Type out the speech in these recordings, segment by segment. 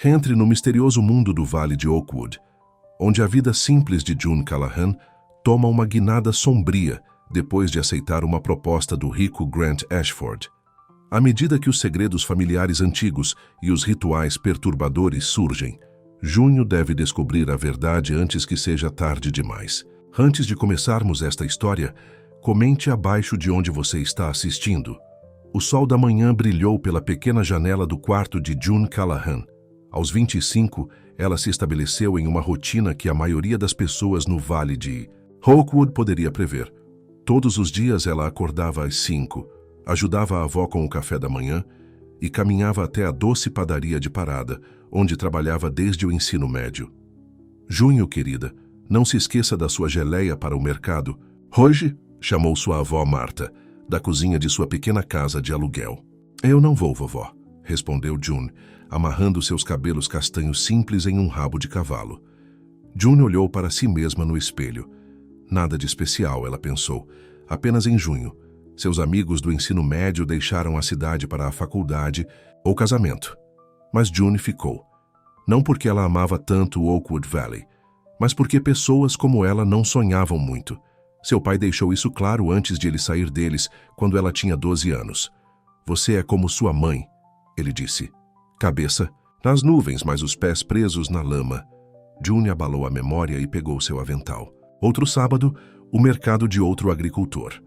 Entre no misterioso mundo do Vale de Oakwood, onde a vida simples de June Callahan toma uma guinada sombria depois de aceitar uma proposta do rico Grant Ashford. À medida que os segredos familiares antigos e os rituais perturbadores surgem, Junho deve descobrir a verdade antes que seja tarde demais. Antes de começarmos esta história, comente abaixo de onde você está assistindo. O sol da manhã brilhou pela pequena janela do quarto de June Callahan. Aos 25, ela se estabeleceu em uma rotina que a maioria das pessoas no Vale de Oakwood poderia prever. Todos os dias ela acordava às 5, ajudava a avó com o café da manhã e caminhava até a doce padaria de Parada, onde trabalhava desde o ensino médio. Junho, querida, não se esqueça da sua geleia para o mercado. Hoje, chamou sua avó Marta, da cozinha de sua pequena casa de aluguel. Eu não vou, vovó, respondeu June, amarrando seus cabelos castanhos simples em um rabo de cavalo. June olhou para si mesma no espelho. Nada de especial, ela pensou. Apenas em junho, seus amigos do ensino médio deixaram a cidade para a faculdade ou casamento. Mas June ficou. Não porque ela amava tanto Oakwood Valley, mas porque pessoas como ela não sonhavam muito. Seu pai deixou isso claro antes de ele sair deles, quando ela tinha 12 anos. Você é como sua mãe, ele disse. Cabeça nas nuvens, mas os pés presos na lama. June abalou a memória e pegou seu avental. Outro sábado, o mercado de outro agricultor.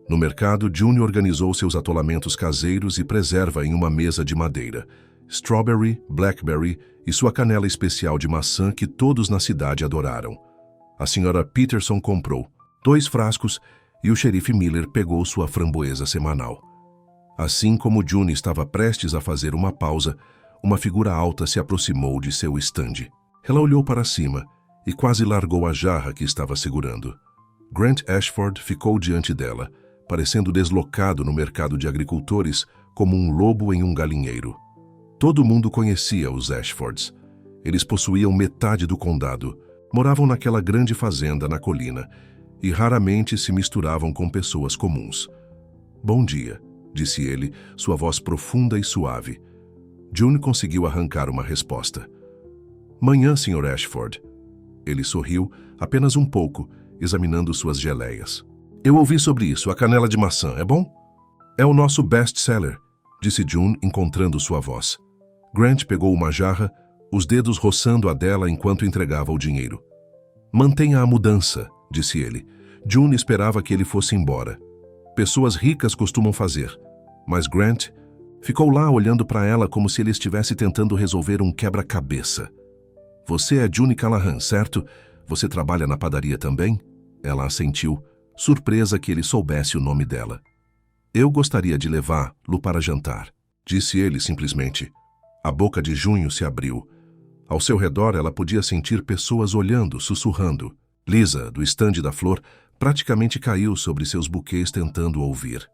No mercado, June organizou seus atolamentos caseiros e preserva em uma mesa de madeira. Strawberry, blackberry e sua canela especial de maçã que todos na cidade adoraram. A senhora Peterson comprou 2 frascos e o xerife Miller pegou sua framboesa semanal. Assim como June estava prestes a fazer uma pausa, uma figura alta se aproximou de seu estande. Ela olhou para cima e quase largou a jarra que estava segurando. Grant Ashford ficou diante dela, parecendo deslocado no mercado de agricultores como um lobo em um galinheiro. Todo mundo conhecia os Ashfords. Eles possuíam metade do condado, moravam naquela grande fazenda na colina e raramente se misturavam com pessoas comuns. Bom dia, disse ele, sua voz profunda e suave. June conseguiu arrancar uma resposta. Manhã, Sr. Ashford. Ele sorriu, apenas um pouco, examinando suas geleias. Eu ouvi sobre isso, a canela de maçã, é bom? É o nosso best-seller, disse June, encontrando sua voz. Grant pegou uma jarra, os dedos roçando a dela enquanto entregava o dinheiro. Mantenha a mudança, disse ele. June esperava que ele fosse embora. Pessoas ricas costumam fazer, mas Grant ficou lá olhando para ela como se ele estivesse tentando resolver um quebra-cabeça. Você é June Callahan, certo? Você trabalha na padaria também? Ela assentiu, surpresa que ele soubesse o nome dela. Eu gostaria de levá-lo para jantar, disse ele simplesmente. A boca de Junho se abriu. Ao seu redor ela podia sentir pessoas olhando, sussurrando. Lisa, do estande da flor, praticamente caiu sobre seus buquês tentando ouvir.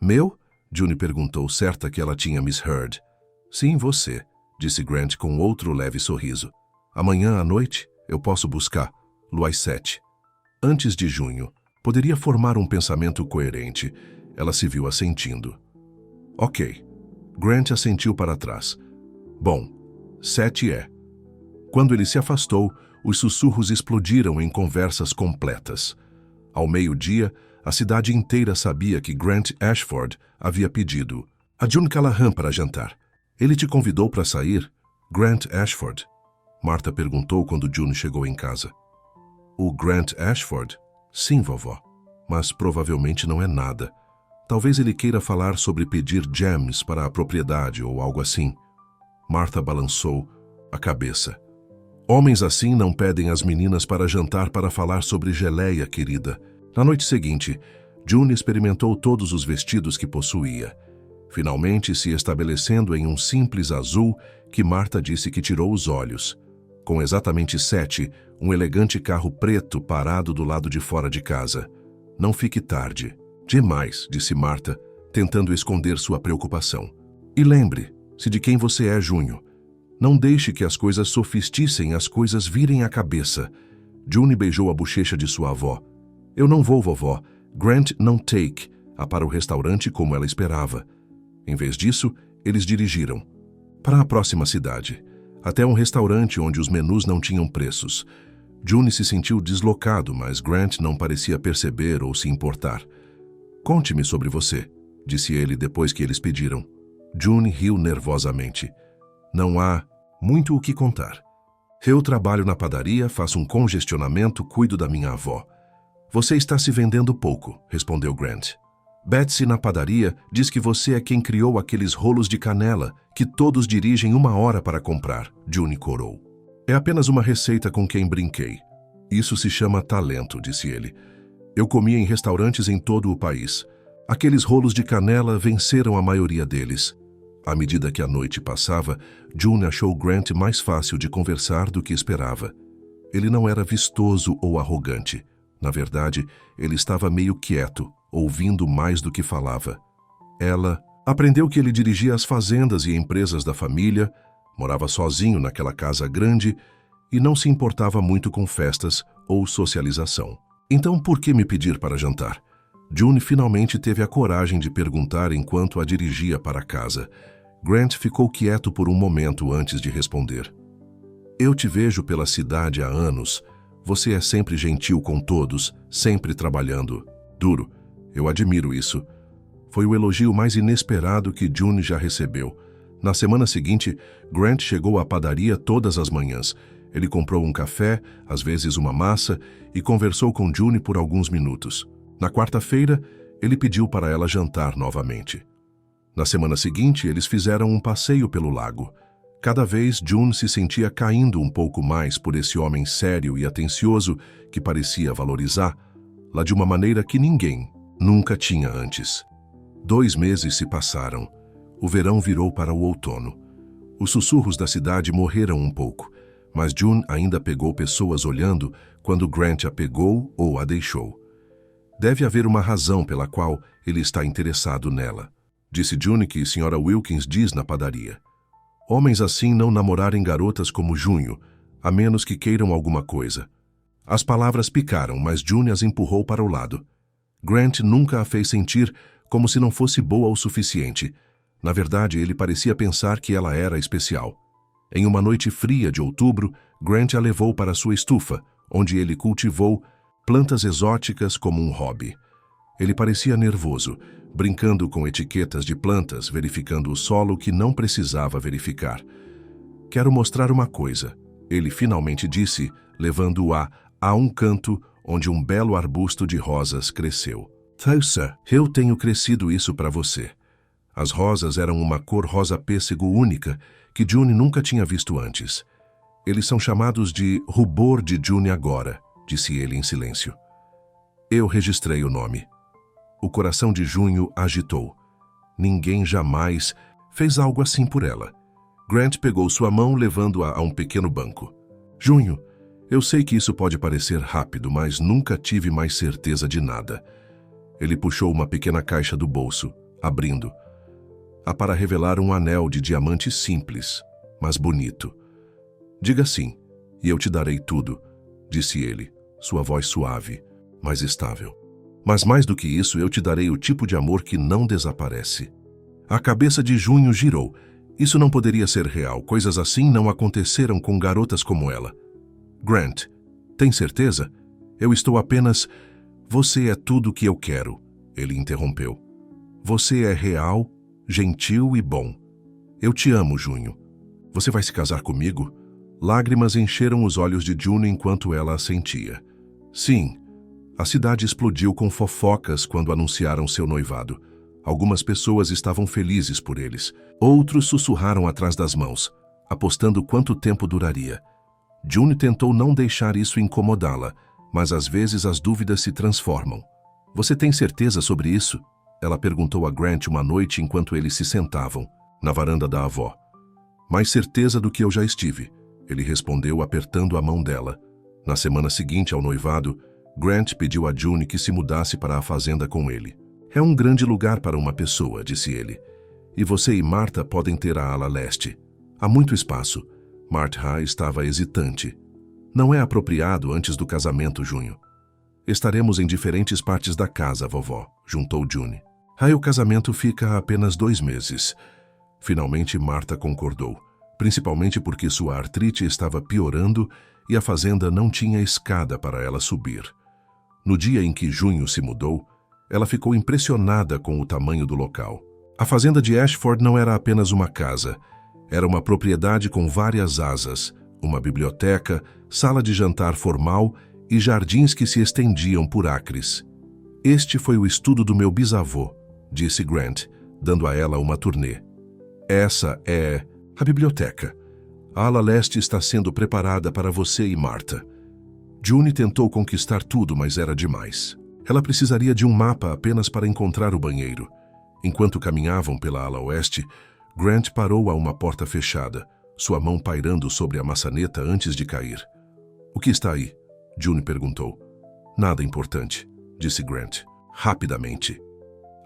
Meu? June perguntou, certa que ela tinha misheard. Sim, você, disse Grant com outro leve sorriso. Amanhã à noite eu posso buscar-lo às 7. Antes de junho, poderia formar um pensamento coerente. Ela se viu assentindo. Ok. Grant assentiu para trás. Bom, 7 é. Quando ele se afastou, os sussurros explodiram em conversas completas. Ao meio-dia, a cidade inteira sabia que Grant Ashford havia pedido a June Callahan para jantar. Ele te convidou para sair? Grant Ashford? Marta perguntou quando June chegou em casa. O Grant Ashford? Sim, vovó. Mas provavelmente não é nada. Talvez ele queira falar sobre pedir gems para a propriedade ou algo assim. Marta balançou a cabeça. Homens assim não pedem as meninas para jantar para falar sobre geleia, querida. Na noite seguinte, June experimentou todos os vestidos que possuía, finalmente se estabelecendo em um simples azul que Marta disse que tirou os olhos. Com exatamente 7, um elegante carro preto parado do lado de fora de casa. Não fique tarde. Demais, disse Marta, tentando esconder sua preocupação. E lembre-se de quem você é, Junho. Não deixe que as coisas sofisticem, as coisas virem à cabeça. June beijou a bochecha de sua avó. Eu não vou, vovó. Grant não take-a para o restaurante como ela esperava. Em vez disso, eles dirigiram para a próxima cidade. até um restaurante onde os menus não tinham preços. June se sentiu deslocado, mas Grant não parecia perceber ou se importar. "Conte-me sobre você", disse ele depois que eles pediram. June riu nervosamente. "Não há muito o que contar. Eu trabalho na padaria, faço um congestionamento, cuido da minha avó." "Você está se vendendo pouco", respondeu Grant. "Betsy na padaria diz que você é quem criou aqueles rolos de canela que todos dirigem 1 hora para comprar", June corou. "É apenas uma receita com quem brinquei. Isso se chama talento", disse ele. "Eu comia em restaurantes em todo o país. Aqueles rolos de canela venceram a maioria deles." À medida que a noite passava, June achou Grant mais fácil de conversar do que esperava. Ele não era vistoso ou arrogante. Na verdade, ele estava meio quieto, ouvindo mais do que falava. Ela aprendeu que ele dirigia as fazendas e empresas da família, morava sozinho naquela casa grande e não se importava muito com festas ou socialização. "Então, por que me pedir para jantar?" June finalmente teve a coragem de perguntar enquanto a dirigia para casa. Grant ficou quieto por um momento antes de responder. "Eu te vejo pela cidade há anos. Você é sempre gentil com todos, sempre trabalhando duro. Eu admiro isso." Foi o elogio mais inesperado que June já recebeu. Na semana seguinte, Grant chegou à padaria todas as manhãs. Ele comprou um café, às vezes uma massa, e conversou com June por alguns minutos. Na quarta-feira, ele pediu para ela jantar novamente. Na semana seguinte, eles fizeram um passeio pelo lago. Cada vez, June se sentia caindo um pouco mais por esse homem sério e atencioso que parecia valorizá-la de uma maneira que ninguém nunca tinha antes. 2 meses se passaram. O verão virou para o outono. Os sussurros da cidade morreram um pouco, mas June ainda pegou pessoas olhando quando Grant a pegou ou a deixou. "Deve haver uma razão pela qual ele está interessado nela", disse June que Sra. Wilkins diz na padaria. "Homens assim não namorarem garotas como Junho, a menos que queiram alguma coisa." As palavras picaram, mas June as empurrou para o lado. Grant nunca a fez sentir como se não fosse boa o suficiente. Na verdade, ele parecia pensar que ela era especial. Em uma noite fria de outubro, Grant a levou para sua estufa, onde ele cultivou plantas exóticas como um hobby. Ele parecia nervoso, brincando com etiquetas de plantas, verificando o solo que não precisava verificar. "Quero mostrar uma coisa", ele finalmente disse, levando-a a um canto onde um belo arbusto de rosas cresceu. "Tessa, eu tenho crescido isso para você." As rosas eram uma cor rosa pêssego única que June nunca tinha visto antes. "Eles são chamados de rubor de June agora", disse ele em silêncio. Eu registrei o nome. O coração de Junho agitou. Ninguém jamais fez algo assim por ela. Grant pegou sua mão, levando-a a um pequeno banco. "Junho, eu sei que isso pode parecer rápido, mas nunca tive mais certeza de nada." Ele puxou uma pequena caixa do bolso, abrindo. Há para revelar um anel de diamante simples, mas bonito. "Diga sim, e eu te darei tudo", disse ele, sua voz suave, mas estável. "Mas mais do que isso, eu te darei o tipo de amor que não desaparece." A cabeça de Junho girou. Isso não poderia ser real. Coisas assim não aconteceram com garotas como ela. "Grant, tem certeza? Eu estou apenas... Você é tudo o que eu quero", ele interrompeu. "Você é real, gentil e bom. Eu te amo, Junho. Você vai se casar comigo?" Lágrimas encheram os olhos de June enquanto ela assentia. "Sim." A cidade explodiu com fofocas quando anunciaram seu noivado. Algumas pessoas estavam felizes por eles. Outros sussurraram atrás das mãos, apostando quanto tempo duraria. June tentou não deixar isso incomodá-la, mas às vezes as dúvidas se transformam. "Você tem certeza sobre isso?" ela perguntou a Grant uma noite enquanto eles se sentavam, na varanda da avó. "Mais certeza do que eu já estive", ele respondeu apertando a mão dela. Na semana seguinte ao noivado, Grant pediu a June que se mudasse para a fazenda com ele. "É um grande lugar para uma pessoa", disse ele. "E você e Martha podem ter a ala leste. Há muito espaço." Martha estava hesitante. "Não é apropriado antes do casamento, Junho." "Estaremos em diferentes partes da casa, vovó", juntou June. "Aí o casamento fica a apenas 2 meses." Finalmente Martha concordou. principalmente porque sua artrite estava piorando e a fazenda não tinha escada para ela subir. No dia em que Junho se mudou, ela ficou impressionada com o tamanho do local. A fazenda de Ashford não era apenas uma casa, era uma propriedade com várias asas, uma biblioteca, sala de jantar formal e jardins que se estendiam por acres. Este foi o estudo do meu bisavô, disse Grant, dando a ela uma turnê. Essa é a biblioteca. A ala leste está sendo preparada para você e Martha. June tentou conquistar tudo, mas era demais. Ela precisaria de um mapa apenas para encontrar o banheiro. Enquanto caminhavam pela ala oeste, Grant parou a uma porta fechada, sua mão pairando sobre a maçaneta antes de cair. "O que está aí?" June perguntou. "Nada importante", disse Grant, rapidamente.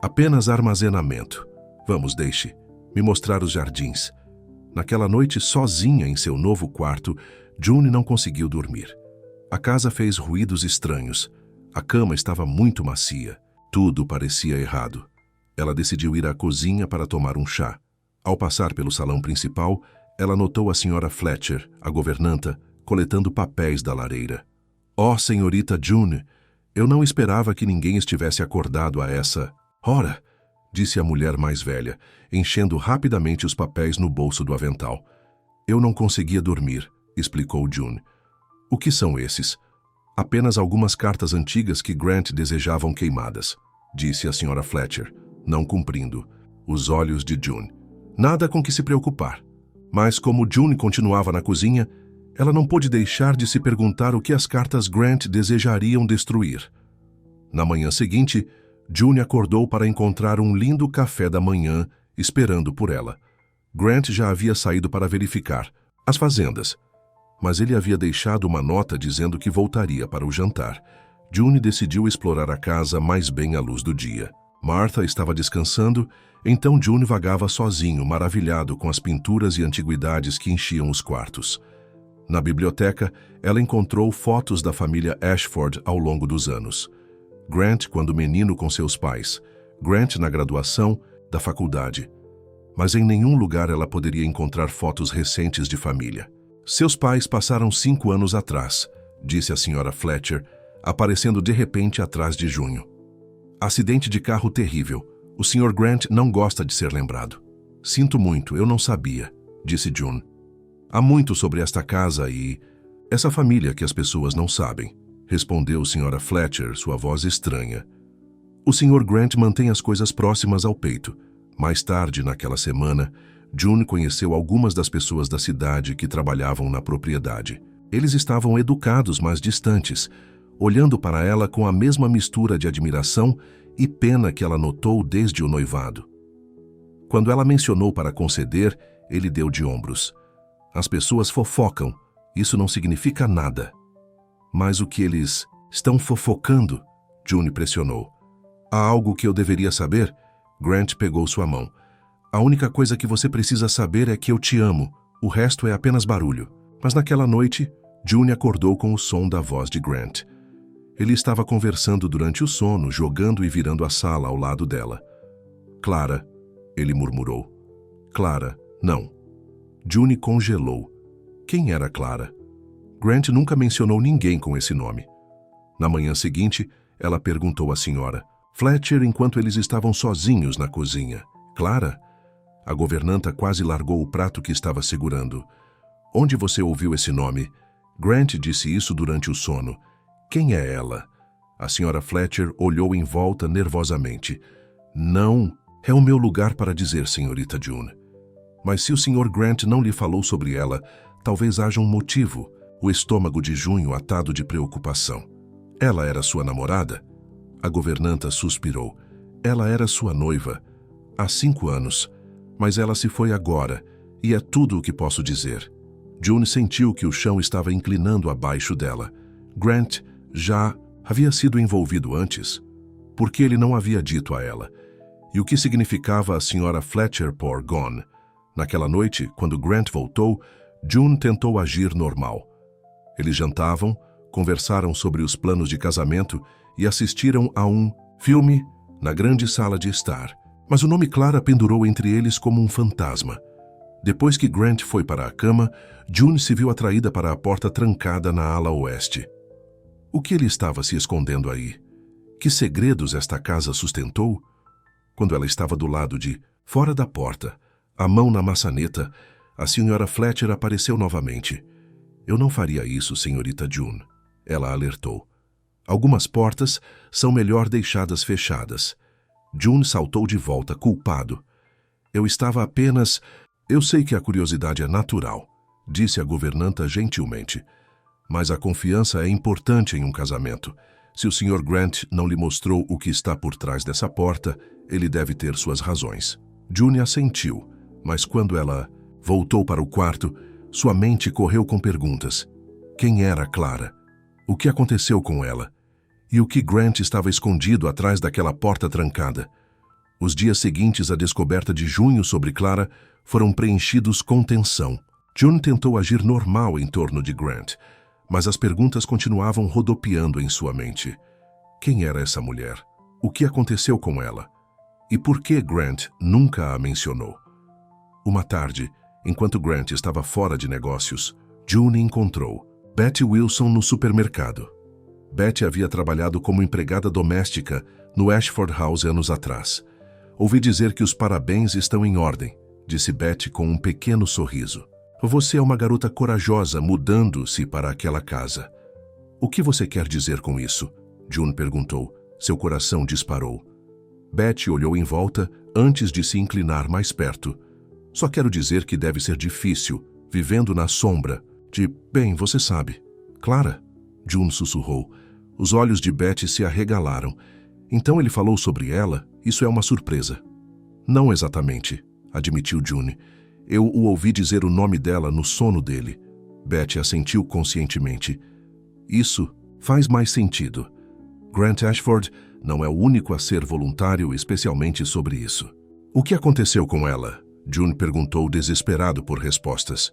"Apenas armazenamento. Vamos, deixe. Me mostrar os jardins." Naquela noite, sozinha em seu novo quarto, June não conseguiu dormir. A casa fez ruídos estranhos. A cama estava muito macia. Tudo parecia errado. Ela decidiu ir à cozinha para tomar um chá. Ao passar pelo salão principal, ela notou a senhora Fletcher, a governanta, coletando papéis da lareira. "Oh, senhorita June, eu não esperava que ninguém estivesse acordado a essa hora", disse a mulher mais velha, enchendo rapidamente os papéis no bolso do avental. "Eu não conseguia dormir", explicou June. "O que são esses?" "Apenas algumas cartas antigas que Grant desejavam queimadas", disse a senhora Fletcher, não cumprindo os olhos de June. Nada com que se preocupar. Mas como June continuava na cozinha, ela não pôde deixar de se perguntar o que as cartas Grant desejariam destruir. Na manhã seguinte, June acordou para encontrar um lindo café da manhã esperando por ela. Grant já havia saído para verificar as fazendas, mas ele havia deixado uma nota dizendo que voltaria para o jantar. June decidiu explorar a casa mais bem à luz do dia. Martha estava descansando, então June vagava sozinho, maravilhado com as pinturas e antiguidades que enchiam os quartos. Na biblioteca, ela encontrou fotos da família Ashford ao longo dos anos. Grant quando menino com seus pais, Grant na graduação da faculdade. Mas em nenhum lugar ela poderia encontrar fotos recentes de família. "Seus pais passaram 5 anos atrás", disse a senhora Fletcher, aparecendo de repente atrás de Junho. "Acidente de carro terrível. O Sr. Grant não gosta de ser lembrado." "Sinto muito, eu não sabia", disse June. "Há muito sobre esta casa e essa família que as pessoas não sabem", respondeu a senhora Fletcher, sua voz estranha. "O Sr. Grant mantém as coisas próximas ao peito." Mais tarde, naquela semana, June conheceu algumas das pessoas da cidade que trabalhavam na propriedade. Eles estavam educados, mas distantes, olhando para ela com a mesma mistura de admiração e pena que ela notou desde o noivado. Quando ela mencionou para conceder, ele deu de ombros. "As pessoas fofocam, isso não significa nada." "Mas o que eles estão fofocando?" June pressionou. "Há algo que eu deveria saber?" Grant pegou sua mão. "A única coisa que você precisa saber é que eu te amo, o resto é apenas barulho." Mas naquela noite, June acordou com o som da voz de Grant. Ele estava conversando durante o sono, jogando e virando a sala ao lado dela. "Clara", ele murmurou. "Clara, não." June congelou. Quem era Clara? Grant nunca mencionou ninguém com esse nome. Na manhã seguinte, ela perguntou à senhora Fletcher enquanto eles estavam sozinhos na cozinha. "Clara?" A governanta quase largou o prato que estava segurando. "Onde você ouviu esse nome?" Grant disse isso durante o sono. "Quem é ela?" A senhora Fletcher olhou em volta nervosamente. "Não, é o meu lugar para dizer, senhorita June. Mas se o Sr. Grant não lhe falou sobre ela, talvez haja um motivo." O estômago de Junho atado de preocupação. "Ela era sua namorada?" A governanta suspirou. "Ela era sua noiva. Há 5 anos. Mas ela se foi agora, e é tudo o que posso dizer." June sentiu que o chão estava inclinando abaixo dela. Grant já havia sido envolvido antes? Por que ele não havia dito a ela? E o que significava a senhora Fletcher por gone? Naquela noite, quando Grant voltou, June tentou agir normal. Eles jantavam, conversaram sobre os planos de casamento e assistiram a um filme na grande sala de estar. Mas o nome Clara pendurou entre eles como um fantasma. Depois que Grant foi para a cama, June se viu atraída para a porta trancada na ala oeste. O que ele estava se escondendo aí? Que segredos esta casa sustentou? Quando ela estava do lado de fora da porta, a mão na maçaneta, a senhora Fletcher apareceu novamente. Eu não faria isso, senhorita June, ela alertou. Algumas portas são melhor deixadas fechadas. June saltou de volta, culpado. Eu estava apenas... Eu sei que a curiosidade é natural, disse a governanta gentilmente. Mas a confiança é importante em um casamento. Se o Sr. Grant não lhe mostrou o que está por trás dessa porta, ele deve ter suas razões. June assentiu, mas quando ela voltou para o quarto, sua mente correu com perguntas. Quem era Clara? O que aconteceu com ela? E o que Grant estava escondido atrás daquela porta trancada? Os dias seguintes à descoberta de Junho sobre Clara foram preenchidos com tensão. June tentou agir normal em torno de Grant, mas as perguntas continuavam rodopiando em sua mente. Quem era essa mulher? O que aconteceu com ela? E por que Grant nunca a mencionou? Uma tarde, enquanto Grant estava fora de negócios, June encontrou Betty Wilson no supermercado. Betty havia trabalhado como empregada doméstica no Ashford House anos atrás. Ouvi dizer que os parabéns estão em ordem, disse Betty com um pequeno sorriso. Você é uma garota corajosa mudando-se para aquela casa. O que você quer dizer com isso? June perguntou. Seu coração disparou. Betty olhou em volta antes de se inclinar mais perto. Só quero dizer que deve ser difícil, vivendo na sombra de... Bem, você sabe. Clara? June sussurrou. Os olhos de Betty se arregalaram. Então ele falou sobre ela? Isso é uma surpresa. Não exatamente, admitiu June. Eu o ouvi dizer o nome dela no sono dele. Betty assentiu conscientemente. Isso faz mais sentido. Grant Ashford não é o único a ser voluntário especialmente sobre isso. O que aconteceu com ela? June perguntou, desesperado por respostas.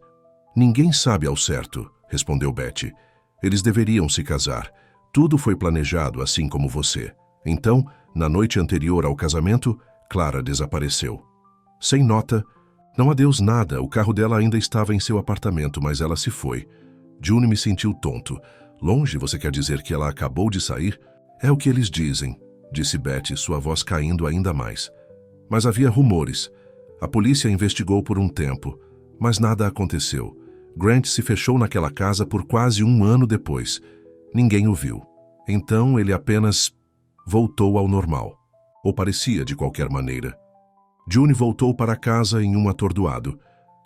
Ninguém sabe ao certo, respondeu Betty. Eles deveriam se casar. Tudo foi planejado assim como você. Então, na noite anterior ao casamento, Clara desapareceu. Sem nota, não adeus nada, o carro dela ainda estava em seu apartamento, mas ela se foi. June me sentiu tonto. Longe, você quer dizer que ela acabou de sair? É o que eles dizem, disse Betty, sua voz caindo ainda mais. Mas havia rumores. A polícia investigou por um tempo, mas nada aconteceu. Grant se fechou naquela casa por quase um ano depois. Ninguém o viu. Então ele apenas voltou ao normal. Ou parecia de qualquer maneira. June voltou para casa em um atordoado.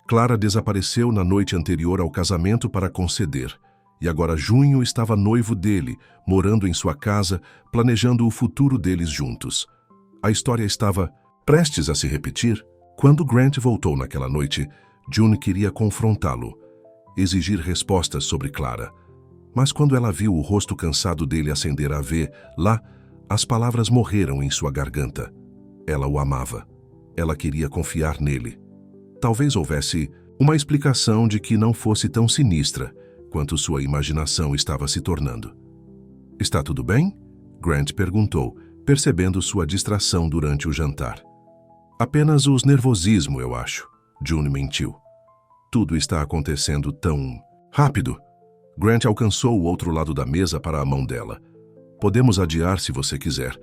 Clara desapareceu na noite anterior ao casamento para conceder. E agora Junho estava noivo dele, morando em sua casa, planejando o futuro deles juntos. A história estava prestes a se repetir. Quando Grant voltou naquela noite, June queria confrontá-lo, exigir respostas sobre Clara. Mas quando ela viu o rosto cansado dele acender a V, lá, as palavras morreram em sua garganta. Ela o amava. Ela queria confiar nele. Talvez houvesse uma explicação de que não fosse tão sinistra quanto sua imaginação estava se tornando. Está tudo bem? Grant perguntou, percebendo sua distração durante o jantar. Apenas os nervosismo, eu acho. June mentiu. Tudo está acontecendo tão rápido. Grant alcançou o outro lado da mesa para a mão dela. Podemos adiar se você quiser.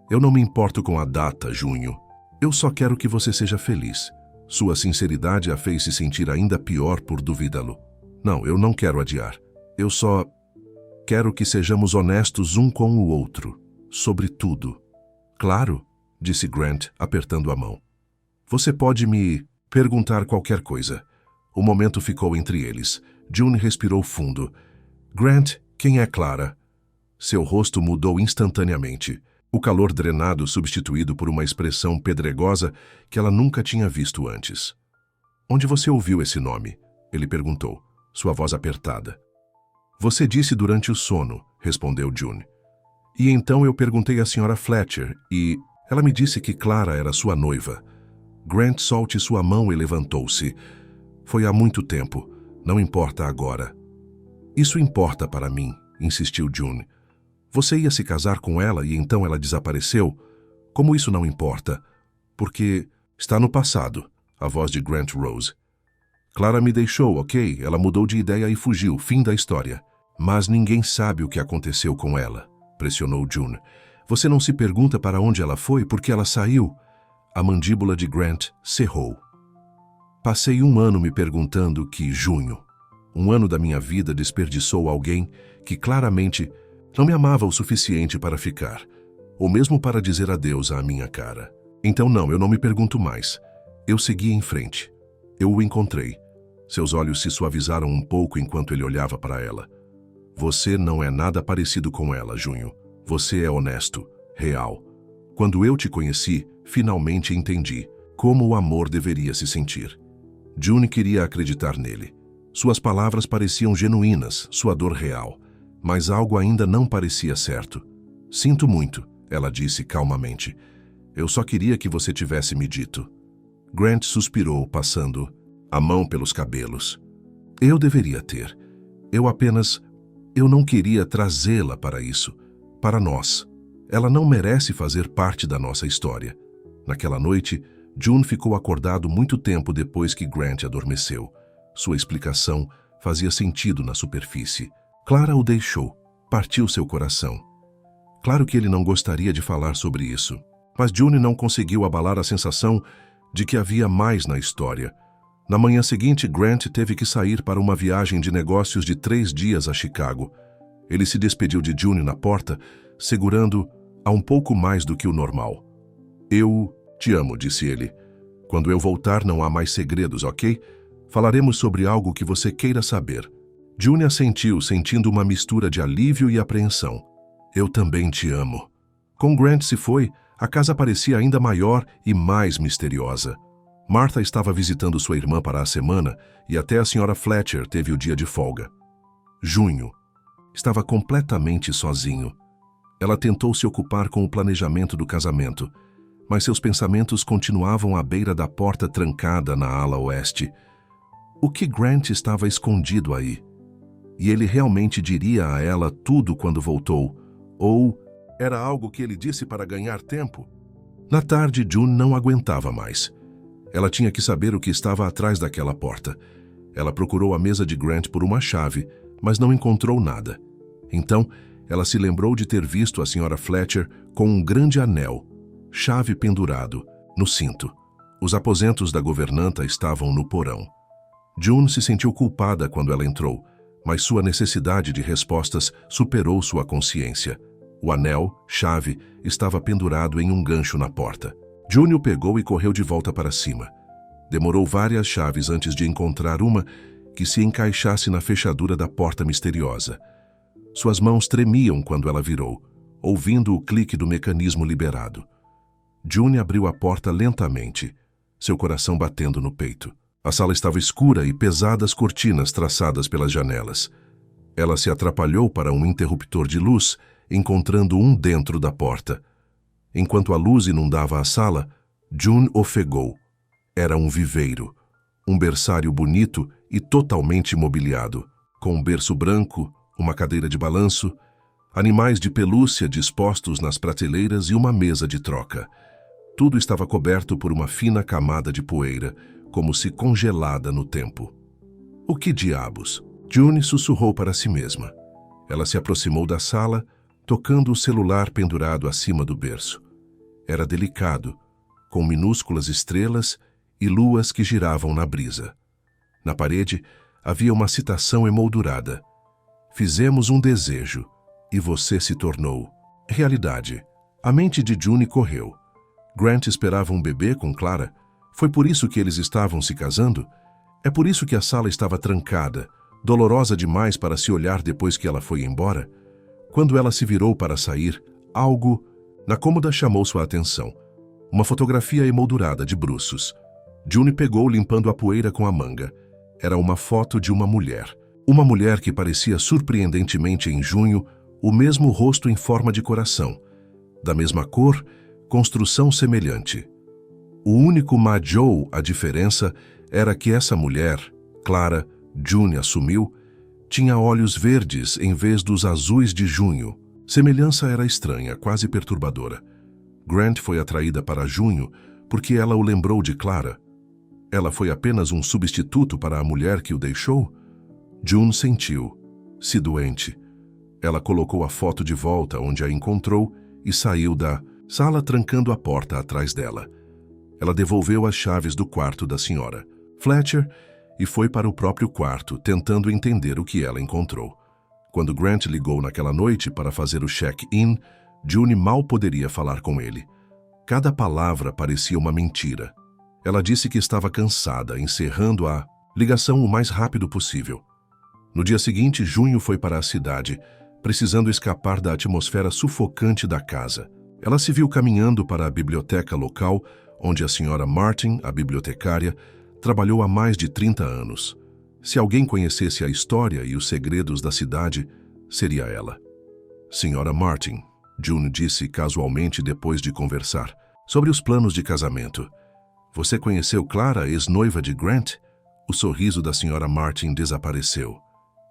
Eu não me importo com a data, Junho. Eu só quero que você seja feliz. Sua sinceridade a fez se sentir ainda pior por duvidá-lo. Não, eu não quero adiar. Eu só quero que sejamos honestos um com o outro. Sobre tudo. Claro, disse Grant, apertando a mão. Você pode me perguntar qualquer coisa. O momento ficou entre eles. June respirou fundo. Grant, quem é Clara? Seu rosto mudou instantaneamente. O calor drenado substituído por uma expressão pedregosa que ela nunca tinha visto antes. Onde você ouviu esse nome? Ele perguntou, sua voz apertada. Você disse durante o sono, respondeu June. E então eu perguntei à senhora Fletcher e ela me disse que Clara era sua noiva. Grant solte sua mão e levantou-se. Foi há muito tempo. Não importa agora. Isso importa para mim, insistiu June. Você ia se casar com ela e então ela desapareceu? Como isso não importa? Porque está no passado, a voz de Grant rose. Clara me deixou, ok? Ela mudou de ideia e fugiu. Fim da história. Mas ninguém sabe o que aconteceu com ela, pressionou June. Você não se pergunta para onde ela foi porque ela saiu? A mandíbula de Grant cerrou. Passei 1 ano me perguntando que junho. 1 ano da minha vida desperdiçou alguém que claramente não me amava o suficiente para ficar, ou mesmo para dizer adeus à minha cara. Então não, eu não me pergunto mais. Eu segui em frente. Eu o encontrei. Seus olhos se suavizaram um pouco enquanto ele olhava para ela. Você não é nada parecido com ela, Junho. Você é honesto, real. Quando eu te conheci, finalmente entendi como o amor deveria se sentir. June queria acreditar nele. Suas palavras pareciam genuínas, sua dor real. Mas algo ainda não parecia certo. Sinto muito, ela disse calmamente. Eu só queria que você tivesse me dito. Grant suspirou, passando a mão pelos cabelos. Eu deveria ter. Eu não queria trazê-la para isso. Para nós. Ela não merece fazer parte da nossa história. Naquela noite, June ficou acordado muito tempo depois que Grant adormeceu. Sua explicação fazia sentido na superfície. Clara o deixou. Partiu seu coração. Claro que ele não gostaria de falar sobre isso. Mas June não conseguiu abalar a sensação de que havia mais na história. Na manhã seguinte, Grant teve que sair para uma viagem de negócios de 3 dias a Chicago. Ele se despediu de June na porta, segurando a um pouco mais do que o normal. Eu te amo, disse ele. Quando eu voltar não há mais segredos, ok? Falaremos sobre algo que você queira saber. June assentiu, sentindo uma mistura de alívio e apreensão. Eu também te amo. Com Grant se foi, a casa parecia ainda maior e mais misteriosa. Martha estava visitando sua irmã para a semana e até a senhora Fletcher teve o dia de folga. Junho. Estava completamente sozinho. Ela tentou se ocupar com o planejamento do casamento, mas seus pensamentos continuavam à beira da porta trancada na ala oeste. O que Grant estava escondido aí? E ele realmente diria a ela tudo quando voltou? Ou era algo que ele disse para ganhar tempo? Na tarde, June não aguentava mais. Ela tinha que saber o que estava atrás daquela porta. Ela procurou a mesa de Grant por uma chave, mas não encontrou nada. Então, ela se lembrou de ter visto a senhora Fletcher com um grande anel, chave pendurado, no cinto. Os aposentos da governanta estavam no porão. June se sentiu culpada quando ela entrou, mas sua necessidade de respostas superou sua consciência. O anel, chave, estava pendurado em um gancho na porta. June o pegou e correu de volta para cima. Demorou várias chaves antes de encontrar uma que se encaixasse na fechadura da porta misteriosa. Suas mãos tremiam quando ela virou, ouvindo o clique do mecanismo liberado. June abriu a porta lentamente, seu coração batendo no peito. A sala estava escura e pesadas cortinas traçadas pelas janelas. Ela se atrapalhou para um interruptor de luz, encontrando um dentro da porta. Enquanto a luz inundava a sala, June ofegou. Era um viveiro, um berçário bonito e totalmente mobiliado, com um berço branco, uma cadeira de balanço, animais de pelúcia dispostos nas prateleiras e uma mesa de troca. Tudo estava coberto por uma fina camada de poeira, como se congelada no tempo. O que diabos? June sussurrou para si mesma. Ela se aproximou da sala, tocando o celular pendurado acima do berço. Era delicado, com minúsculas estrelas e luas que giravam na brisa. Na parede havia uma citação emoldurada. Fizemos um desejo, e você se tornou realidade. A mente de June correu. Grant esperava um bebê com Clara. Foi por isso que eles estavam se casando? É por isso que a sala estava trancada, dolorosa demais para se olhar depois que ela foi embora? Quando ela se virou para sair, algo na cômoda chamou sua atenção. Uma fotografia emoldurada de bruços. June pegou limpando a poeira com a manga. Era uma foto de uma mulher. Uma mulher que parecia surpreendentemente em junho, o mesmo rosto em forma de coração. Da mesma cor, construção semelhante. O único majou, a diferença, era que essa mulher, Clara, June assumiu, tinha olhos verdes em vez dos azuis de junho. Semelhança era estranha, quase perturbadora. Grant foi atraída para junho porque ela o lembrou de Clara. Ela foi apenas um substituto para a mulher que o deixou? June sentiu-se doente. Ela colocou a foto de volta onde a encontrou e saiu da sala trancando a porta atrás dela. Ela devolveu as chaves do quarto da senhora Fletcher e foi para o próprio quarto, tentando entender o que ela encontrou. Quando Grant ligou naquela noite para fazer o check-in, June mal poderia falar com ele. Cada palavra parecia uma mentira. Ela disse que estava cansada, encerrando a ligação o mais rápido possível. No dia seguinte, Junho foi para a cidade, precisando escapar da atmosfera sufocante da casa. Ela se viu caminhando para a biblioteca local, onde a senhora Martin, a bibliotecária, trabalhou há mais de 30 anos. Se alguém conhecesse a história e os segredos da cidade, seria ela. Senhora Martin, June disse casualmente depois de conversar, sobre os planos de casamento. Você conheceu Clara, ex-noiva de Grant? O sorriso da senhora Martin desapareceu.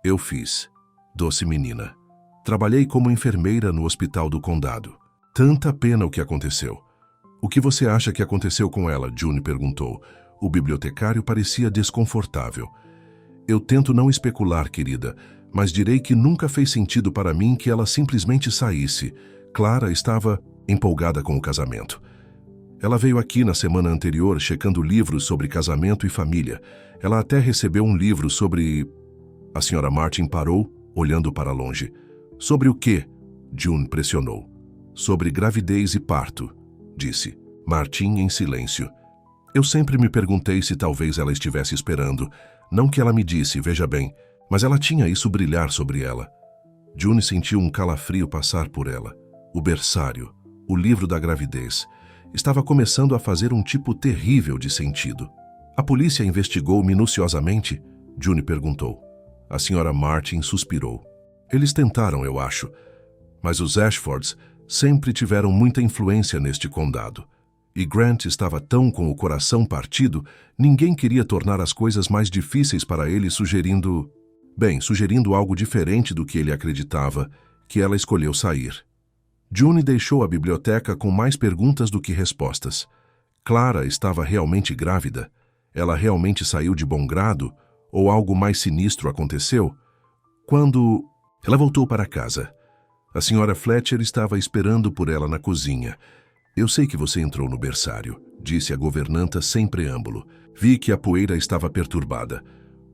Eu fiz. Doce menina. Trabalhei como enfermeira no hospital do condado. Tanta pena o que aconteceu. O que você acha que aconteceu com ela? June perguntou. O bibliotecário parecia desconfortável. Eu tento não especular, querida, mas direi que nunca fez sentido para mim que ela simplesmente saísse. Clara estava empolgada com o casamento. Ela veio aqui na semana anterior checando livros sobre casamento e família. Ela até recebeu um livro sobre... A senhora Martin parou, olhando para longe. Sobre o quê? June pressionou. Sobre gravidez e parto, disse. Martin em silêncio. Eu sempre me perguntei se talvez ela estivesse esperando. Não que ela me disse, veja bem, mas ela tinha isso brilhar sobre ela. June sentiu um calafrio passar por ela. O berçário, o livro da gravidez, estava começando a fazer um tipo terrível de sentido. A polícia investigou minuciosamente? June perguntou. A senhora Martin suspirou. Eles tentaram, eu acho, mas os Ashfords sempre tiveram muita influência neste condado. E Grant estava tão com o coração partido, ninguém queria tornar as coisas mais difíceis para ele sugerindo algo diferente do que ele acreditava, que ela escolheu sair. June deixou a biblioteca com mais perguntas do que respostas. Clara estava realmente grávida? Ela realmente saiu de bom grado? Ou algo mais sinistro aconteceu? Quando ela voltou para casa, a senhora Fletcher estava esperando por ela na cozinha. Eu sei que você entrou no berçário, disse a governanta sem preâmbulo. Vi que a poeira estava perturbada.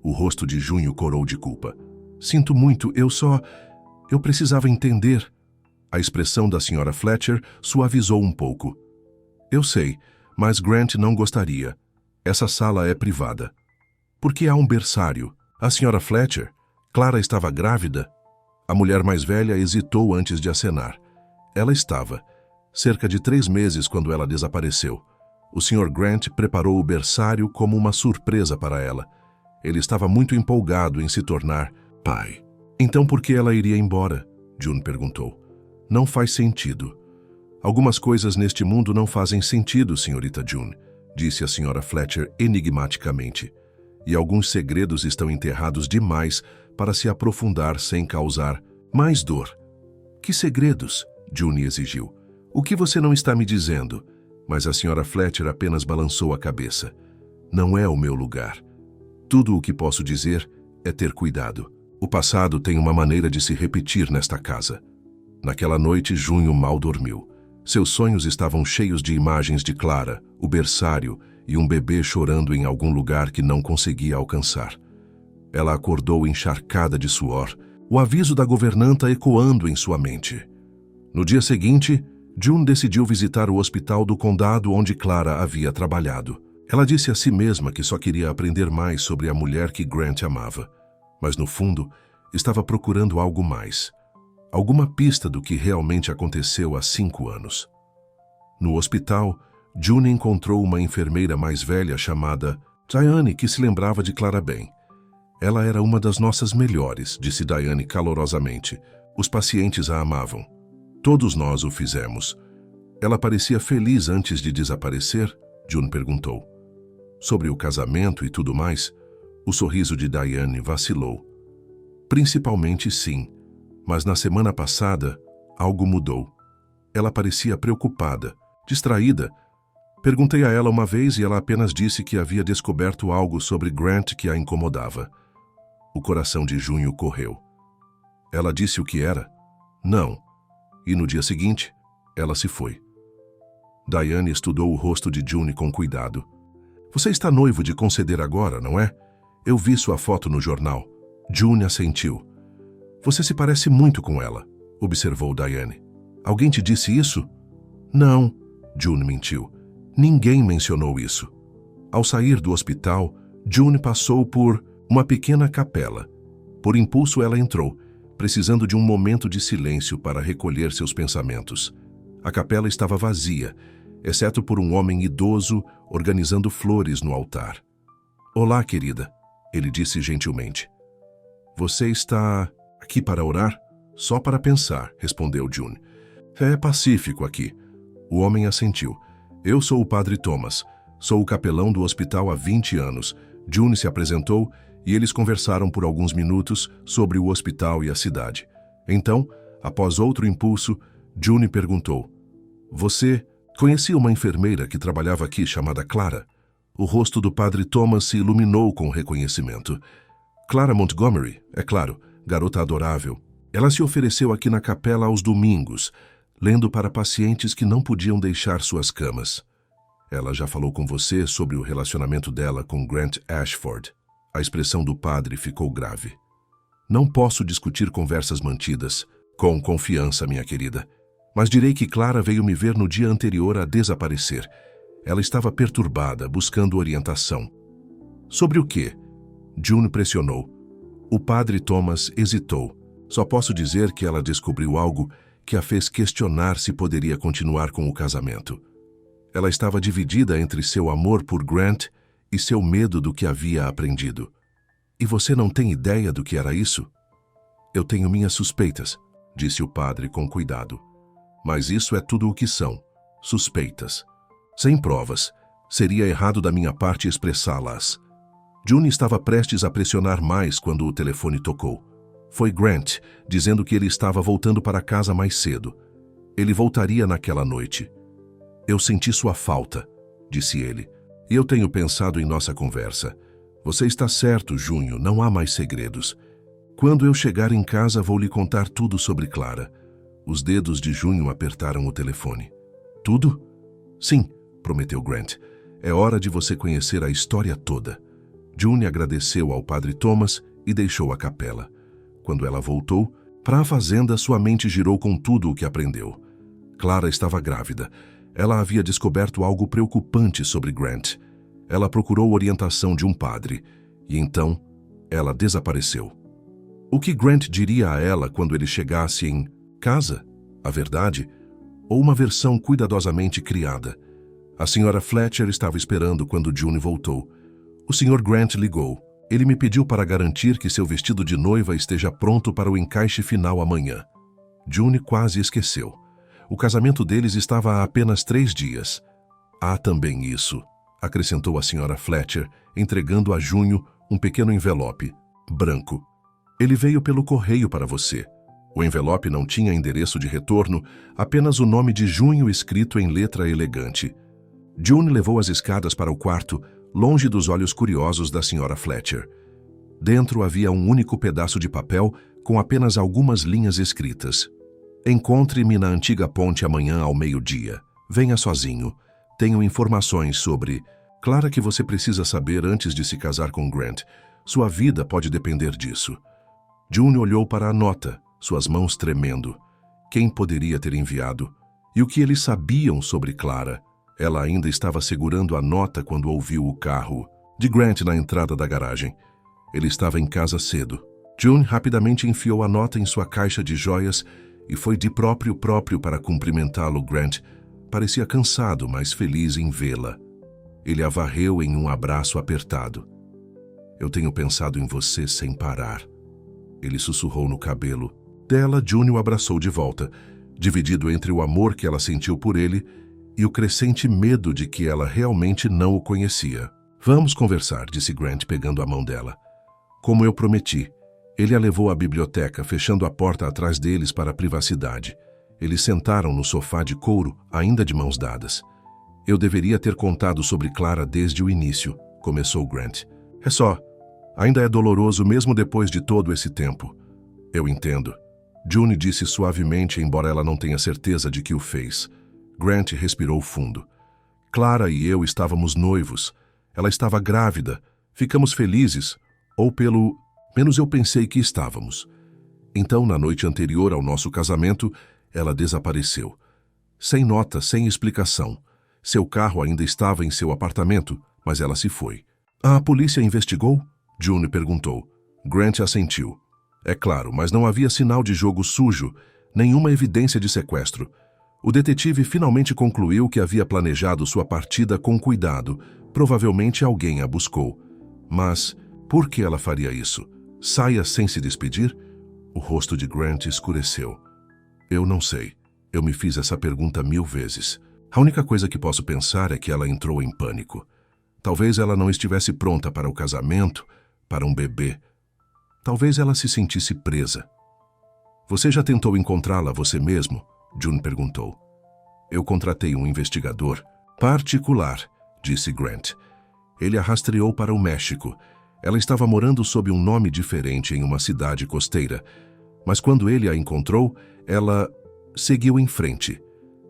O rosto de Junho corou de culpa. Sinto muito, eu precisava entender. A expressão da senhora Fletcher suavizou um pouco. Eu sei, mas Grant não gostaria. Essa sala é privada. Por que há um berçário? A senhora Fletcher? Clara estava grávida? A mulher mais velha hesitou antes de acenar. Ela estava. Cerca de 3 meses quando ela desapareceu. O Sr. Grant preparou o berçário como uma surpresa para ela. Ele estava muito empolgado em se tornar pai. Então por que ela iria embora? June perguntou. Não faz sentido. Algumas coisas neste mundo não fazem sentido, senhorita June, disse a senhora Fletcher enigmaticamente. E alguns segredos estão enterrados demais para se aprofundar sem causar mais dor. Que segredos? June exigiu. O que você não está me dizendo? Mas a senhora Fletcher apenas balançou a cabeça. Não é o meu lugar. Tudo o que posso dizer é ter cuidado. O passado tem uma maneira de se repetir nesta casa. Naquela noite, Junho mal dormiu. Seus sonhos estavam cheios de imagens de Clara, o berçário e um bebê chorando em algum lugar que não conseguia alcançar. Ela acordou encharcada de suor, o aviso da governanta ecoando em sua mente. No dia seguinte, June decidiu visitar o hospital do condado onde Clara havia trabalhado. Ela disse a si mesma que só queria aprender mais sobre a mulher que Grant amava, mas no fundo estava procurando algo mais. Alguma pista do que realmente aconteceu há 5 anos. No hospital, June encontrou uma enfermeira mais velha chamada Diane, que se lembrava de Clara bem. Ela era uma das nossas melhores, disse Diane calorosamente. Os pacientes a amavam. Todos nós o fizemos. Ela parecia feliz antes de desaparecer? June perguntou. Sobre o casamento e tudo mais, o sorriso de Diane vacilou. Principalmente sim, mas na semana passada, algo mudou. Ela parecia preocupada, distraída. Perguntei a ela uma vez e ela apenas disse que havia descoberto algo sobre Grant que a incomodava. O coração de Junho correu. Ela disse o que era? Não. E no dia seguinte, ela se foi. Diane estudou o rosto de June com cuidado. Você está noivo de conceder agora, não é? Eu vi sua foto no jornal. June assentiu. Você se parece muito com ela, observou Diane. Alguém te disse isso? Não, June mentiu. Ninguém mencionou isso. Ao sair do hospital, June passou por uma pequena capela. Por impulso ela entrou, precisando de um momento de silêncio para recolher seus pensamentos. A capela estava vazia, exceto por um homem idoso organizando flores no altar. Olá, querida, ele disse gentilmente. Você está aqui para orar? Só para pensar, respondeu June. É pacífico aqui. O homem assentiu. Eu sou o padre Thomas. Sou o capelão do hospital há 20 anos. June se apresentou e eles conversaram por alguns minutos sobre o hospital e a cidade. Então, após outro impulso, June perguntou: Você conhecia uma enfermeira que trabalhava aqui chamada Clara? O rosto do padre Thomas se iluminou com reconhecimento. Clara Montgomery, é claro, garota adorável. Ela se ofereceu aqui na capela aos domingos, lendo para pacientes que não podiam deixar suas camas. Ela já falou com você sobre o relacionamento dela com Grant Ashford. A expressão do padre ficou grave. Não posso discutir conversas mantidas. Com confiança, minha querida. Mas direi que Clara veio me ver no dia anterior a desaparecer. Ela estava perturbada, buscando orientação. Sobre o quê? June pressionou. O padre Thomas hesitou. Só posso dizer que ela descobriu algo que a fez questionar se poderia continuar com o casamento. Ela estava dividida entre seu amor por Grant e seu medo do que havia aprendido. E você não tem ideia do que era isso? Eu tenho minhas suspeitas, disse o padre com cuidado. Mas isso é tudo o que são, suspeitas. Sem provas, seria errado da minha parte expressá-las. June estava prestes a pressionar mais quando o telefone tocou. Foi Grant, dizendo que ele estava voltando para casa mais cedo. Ele voltaria naquela noite. Eu senti sua falta, disse ele. E eu tenho pensado em nossa conversa. Você está certo, Junho, não há mais segredos. Quando eu chegar em casa, vou lhe contar tudo sobre Clara. Os dedos de Junho apertaram o telefone. Tudo? Sim, prometeu Grant. É hora de você conhecer a história toda. June agradeceu ao padre Thomas e deixou a capela. Quando ela voltou, para a fazenda, sua mente girou com tudo o que aprendeu. Clara estava grávida. Ela havia descoberto algo preocupante sobre Grant. Ela procurou orientação de um padre, e então ela desapareceu. O que Grant diria a ela quando ele chegasse em casa? A verdade? Ou uma versão cuidadosamente criada? A senhora Fletcher estava esperando quando June voltou. O Sr. Grant ligou. Ele me pediu para garantir que seu vestido de noiva esteja pronto para o encaixe final amanhã. June quase esqueceu. O casamento deles estava há apenas 3 dias. Há também isso, acrescentou a Sra. Fletcher, entregando a Junho um pequeno envelope, branco. Ele veio pelo correio para você. O envelope não tinha endereço de retorno, apenas o nome de Junho escrito em letra elegante. June levou as escadas para o quarto, longe dos olhos curiosos da Sra. Fletcher. Dentro havia um único pedaço de papel com apenas algumas linhas escritas. Encontre-me na antiga ponte amanhã ao meio-dia. Venha sozinho. Tenho informações sobre... Clara que você precisa saber antes de se casar com Grant. Sua vida pode depender disso. June olhou para a nota, suas mãos tremendo. Quem poderia ter enviado? E o que eles sabiam sobre Clara? Ela ainda estava segurando a nota quando ouviu o carro de Grant na entrada da garagem. Ele estava em casa cedo. June rapidamente enfiou a nota em sua caixa de joias e foi de próprio para cumprimentá-lo. Grant parecia cansado, mas feliz em vê-la. Ele a varreu em um abraço apertado. Eu tenho pensado em você sem parar. Ele sussurrou no cabelo dela. June o abraçou de volta, dividido entre o amor que ela sentiu por ele e o crescente medo de que ela realmente não o conhecia. Vamos conversar, disse Grant, pegando a mão dela. Como eu prometi. Ele a levou à biblioteca, fechando a porta atrás deles para a privacidade. Eles sentaram no sofá de couro, ainda de mãos dadas. Eu deveria ter contado sobre Clara desde o início, começou Grant. É só, ainda é doloroso mesmo depois de todo esse tempo. Eu entendo. June disse suavemente, embora ela não tenha certeza de que o fez. Grant respirou fundo. Clara e eu estávamos noivos. Ela estava grávida. Ficamos felizes, ou pelo menos eu pensei que estávamos. Então, na noite anterior ao nosso casamento, ela desapareceu. Sem nota, sem explicação. Seu carro ainda estava em seu apartamento, mas ela se foi. A polícia investigou? June perguntou. Grant assentiu. É claro, mas não havia sinal de jogo sujo, nenhuma evidência de sequestro. O detetive finalmente concluiu que havia planejado sua partida com cuidado. Provavelmente alguém a buscou. Mas por que ela faria isso? Saia sem se despedir? O rosto de Grant escureceu. Eu não sei. Eu me fiz essa pergunta 1000 vezes. A única coisa que posso pensar é que ela entrou em pânico. Talvez ela não estivesse pronta para o casamento, para um bebê. Talvez ela se sentisse presa. Você já tentou encontrá-la você mesmo? June perguntou. Eu contratei um investigador particular, disse Grant. Ele a rastreou para o México. Ela estava morando sob um nome diferente em uma cidade costeira. Mas quando ele a encontrou, ela seguiu em frente.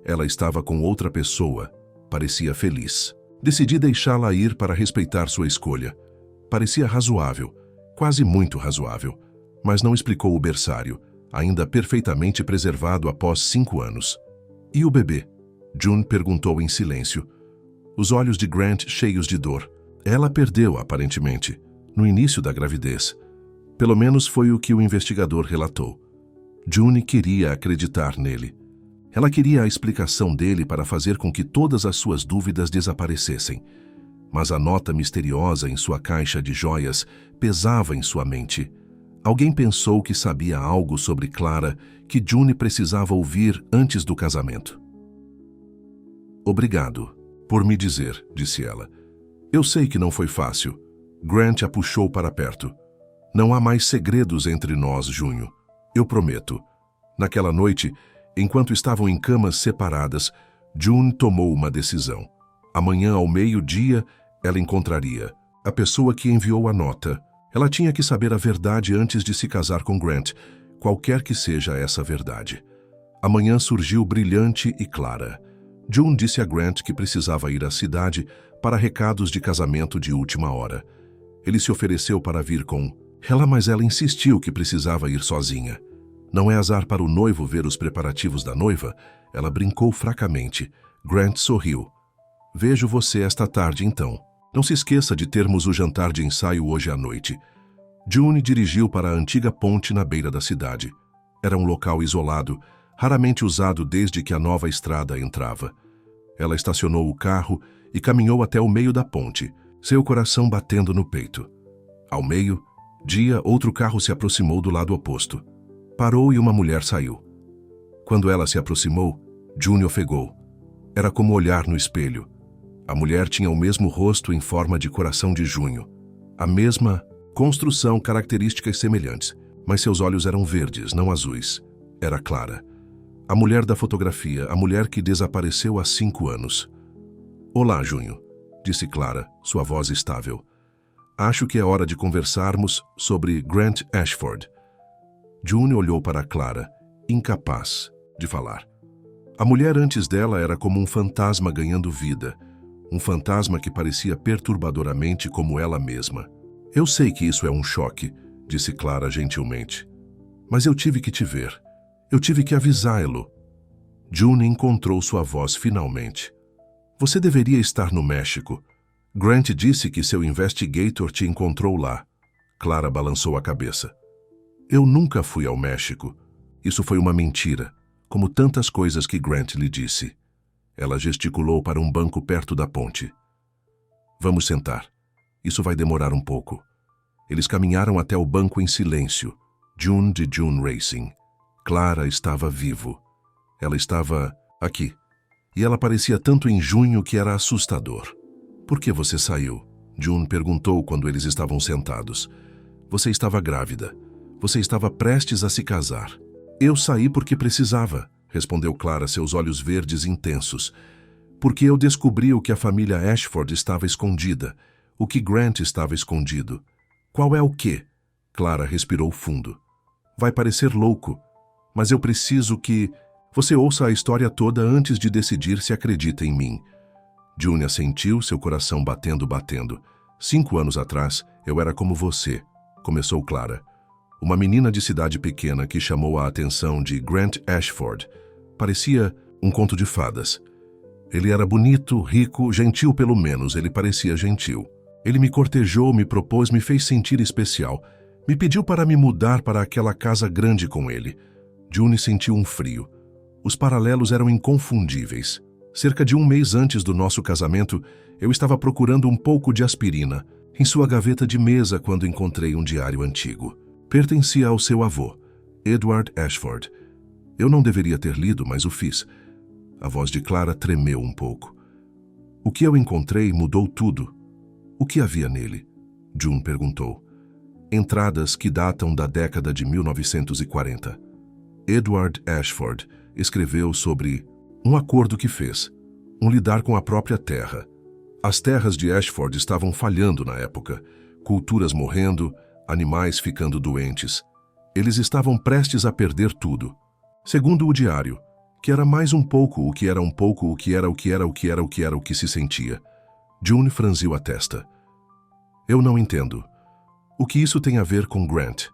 Ela estava com outra pessoa. Parecia feliz. Decidi deixá-la ir para respeitar sua escolha. Parecia razoável, quase muito razoável. Mas não explicou o berçário, ainda perfeitamente preservado após 5 anos. E o bebê? June perguntou em silêncio. Os olhos de Grant cheios de dor. Ela perdeu, aparentemente, no início da gravidez. Pelo menos foi o que o investigador relatou. June queria acreditar nele. Ela queria a explicação dele para fazer com que todas as suas dúvidas desaparecessem. Mas a nota misteriosa em sua caixa de joias pesava em sua mente. Alguém pensou que sabia algo sobre Clara que June precisava ouvir antes do casamento. Obrigado por me dizer, disse ela. Eu sei que não foi fácil. Grant a puxou para perto. Não há mais segredos entre nós, Junho. Eu prometo. Naquela noite, enquanto estavam em camas separadas, June tomou uma decisão. Amanhã, ao meio-dia, ela encontraria a pessoa que enviou a nota. Ela tinha que saber a verdade antes de se casar com Grant, qualquer que seja essa verdade. Amanhã surgiu brilhante e clara. June disse a Grant que precisava ir à cidade para recados de casamento de última hora. Ele se ofereceu para vir com ela, mas ela insistiu que precisava ir sozinha. Não é azar para o noivo ver os preparativos da noiva? Ela brincou fracamente. Grant sorriu. Vejo você esta tarde, então. Não se esqueça de termos o jantar de ensaio hoje à noite. June dirigiu para a antiga ponte na beira da cidade. Era um local isolado, raramente usado desde que a nova estrada entrava. Ela estacionou o carro e caminhou até o meio da ponte, seu coração batendo no peito. Ao meio-dia, outro carro se aproximou do lado oposto. Parou e uma mulher saiu. Quando ela se aproximou, June ofegou. Era como olhar no espelho. A mulher tinha o mesmo rosto em forma de coração de junho. A mesma construção, características semelhantes, mas seus olhos eram verdes, não azuis. Era Clara. A mulher da fotografia, a mulher que desapareceu há 5 anos. Olá, Junho, disse Clara, sua voz estável. Acho que é hora de conversarmos sobre Grant Ashford. June olhou para Clara, incapaz de falar. A mulher antes dela era como um fantasma ganhando vida, um fantasma que parecia perturbadoramente como ela mesma. Eu sei que isso é um choque, disse Clara gentilmente. Mas eu tive que te ver. Eu tive que avisá-lo. June encontrou sua voz finalmente. Você deveria estar no México. Grant disse que seu investigator te encontrou lá. Clara balançou a cabeça. Eu nunca fui ao México. Isso foi uma mentira, como tantas coisas que Grant lhe disse. Ela gesticulou para um banco perto da ponte. Vamos sentar. Isso vai demorar um pouco. Eles caminharam até o banco em silêncio. June de June Racing. Clara estava vivo. Ela estava aqui. E ela parecia tanto em junho que era assustador. Por que você saiu? June perguntou quando eles estavam sentados. Você estava grávida. Você estava prestes a se casar. Eu saí porque precisava, respondeu Clara, seus olhos verdes intensos. Porque eu descobri o que a família Ashford estava escondida, o que Grant estava escondido. Qual é o quê? Clara respirou fundo. Vai parecer louco, mas eu preciso que você ouça a história toda antes de decidir se acredita em mim. June assentiu, seu coração batendo. 5 anos atrás, eu era como você, começou Clara. Uma menina de cidade pequena que chamou a atenção de Grant Ashford. Parecia um conto de fadas. Ele era bonito, rico, gentil pelo menos, ele parecia gentil. Ele me cortejou, me propôs, me fez sentir especial. Me pediu para me mudar para aquela casa grande com ele. June sentiu um frio. Os paralelos eram inconfundíveis. Cerca de 1 mês antes do nosso casamento, eu estava procurando um pouco de aspirina em sua gaveta de mesa quando encontrei um diário antigo. Pertencia ao seu avô, Edward Ashford. Eu não deveria ter lido, mas o fiz. A voz de Clara tremeu um pouco. O que eu encontrei mudou tudo. O que havia nele? June perguntou. Entradas que datam da década de 1940. Edward Ashford escreveu sobre um acordo que fez, lidar com a própria terra. As terras de Ashford estavam falhando na época, culturas morrendo, animais ficando doentes. Eles estavam prestes a perder tudo. Segundo o diário, que era mais um pouco o que era um pouco o que era o que era o que era o que era o que se sentia. June franziu a testa. Eu não entendo. O que isso tem a ver com Grant?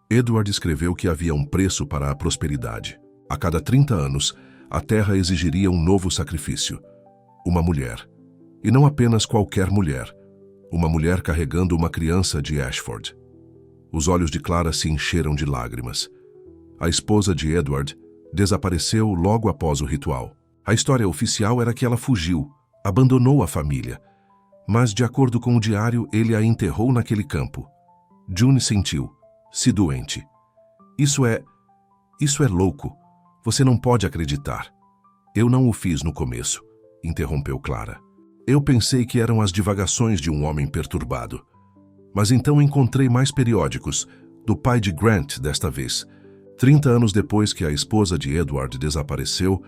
Edward escreveu que havia um preço para a prosperidade. A cada 30 anos, a terra exigiria um novo sacrifício. Uma mulher. E não apenas qualquer mulher. Uma mulher carregando uma criança de Ashford. Os olhos de Clara se encheram de lágrimas. A esposa de Edward desapareceu logo após o ritual. A história oficial era que ela fugiu, abandonou a família. Mas, de acordo com o diário, ele a enterrou naquele campo. June sentiu-se doente. Isso é louco. Você não pode acreditar. Eu não o fiz no começo, interrompeu Clara. Eu pensei que eram as divagações de um homem perturbado. Mas então encontrei mais periódicos, do pai de Grant desta vez. 30 anos depois que a esposa de Edward desapareceu,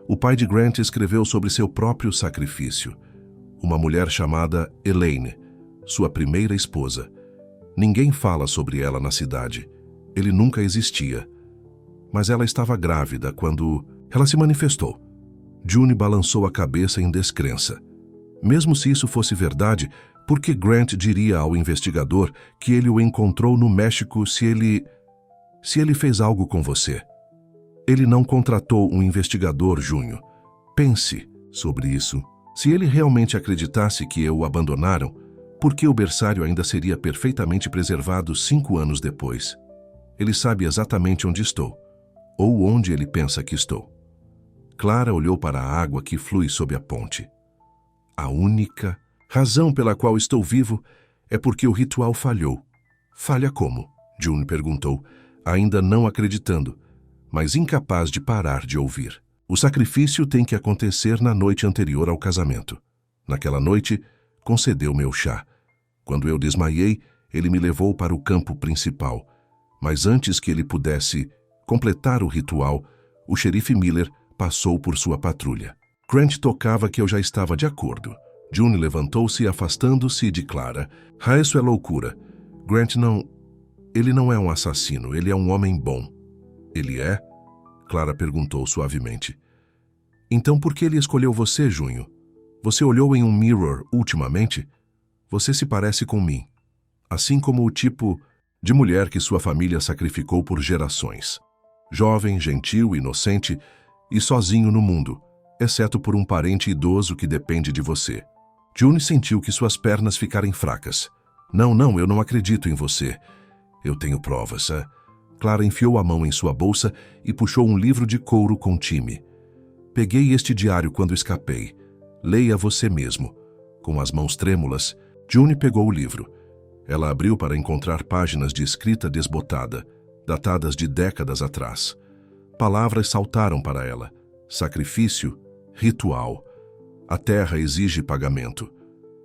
o pai de Grant escreveu sobre seu próprio sacrifício. Uma mulher chamada Elaine, sua primeira esposa. Ninguém fala sobre ela na cidade. Ele nunca existia. Mas ela estava grávida quando ela se manifestou. June balançou a cabeça em descrença. Mesmo se isso fosse verdade, por que Grant diria ao investigador que ele o encontrou no México se ele fez algo com você? Ele não contratou um investigador, Junho. Pense sobre isso. Se ele realmente acreditasse que o abandonaram, por que o berçário ainda seria perfeitamente preservado 5 anos depois? Ele sabe exatamente onde estou, ou onde ele pensa que estou. Clara olhou para a água que flui sob a ponte. A única razão pela qual estou vivo é porque o ritual falhou. Falha como? June perguntou, ainda não acreditando, mas incapaz de parar de ouvir. O sacrifício tem que acontecer na noite anterior ao casamento. Naquela noite, concedeu meu chá. Quando eu desmaiei, ele me levou para o campo principal. Mas antes que ele pudesse completar o ritual, o xerife Miller passou por sua patrulha. Grant tocava que eu já estava de acordo. June levantou-se, afastando-se de Clara. Isso é loucura. Grant não... Ele não é um assassino, ele é um homem bom. Ele é? Clara perguntou suavemente. Então por que ele escolheu você, Junho? Você olhou em um mirror ultimamente? Você se parece com mim. Assim como o tipo de mulher que sua família sacrificou por gerações. Jovem, gentil, inocente e sozinho no mundo, exceto por um parente idoso que depende de você. June sentiu que suas pernas ficarem fracas. Não, eu não acredito em você. Eu tenho provas. Clara enfiou a mão em sua bolsa e puxou um livro de couro com time. Peguei este diário quando escapei. Leia você mesmo. Com as mãos trêmulas, June pegou o livro. Ela abriu para encontrar páginas de escrita desbotada, datadas de décadas atrás. Palavras saltaram para ela. Sacrifício, ritual. A terra exige pagamento.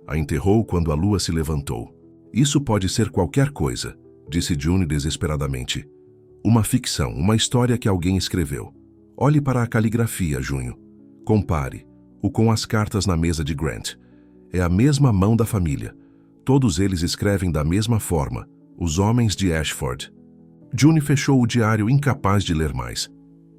A enterrou quando a lua se levantou. Isso pode ser qualquer coisa, disse June desesperadamente. Uma ficção, uma história que alguém escreveu. Olhe para a caligrafia, Junho. Compare. o com as cartas na mesa de Grant. É a mesma mão da família. Todos eles escrevem da mesma forma, os homens de Ashford. June fechou o diário incapaz de ler mais.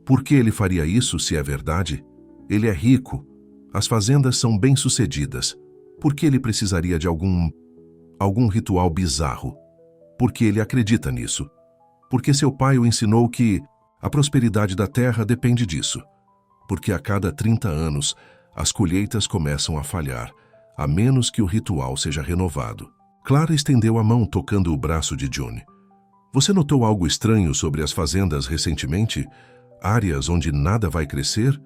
Por que ele faria isso se é verdade? Ele é rico. As fazendas são bem-sucedidas. Por que ele precisaria de algum ritual bizarro? Porque ele acredita nisso. Porque seu pai o ensinou que a prosperidade da terra depende disso. Porque a cada 30 anos, as colheitas começam a falhar, a menos que o ritual seja renovado. Clara estendeu a mão tocando o braço de June. Você notou algo estranho sobre as fazendas recentemente? Áreas onde nada vai crescer?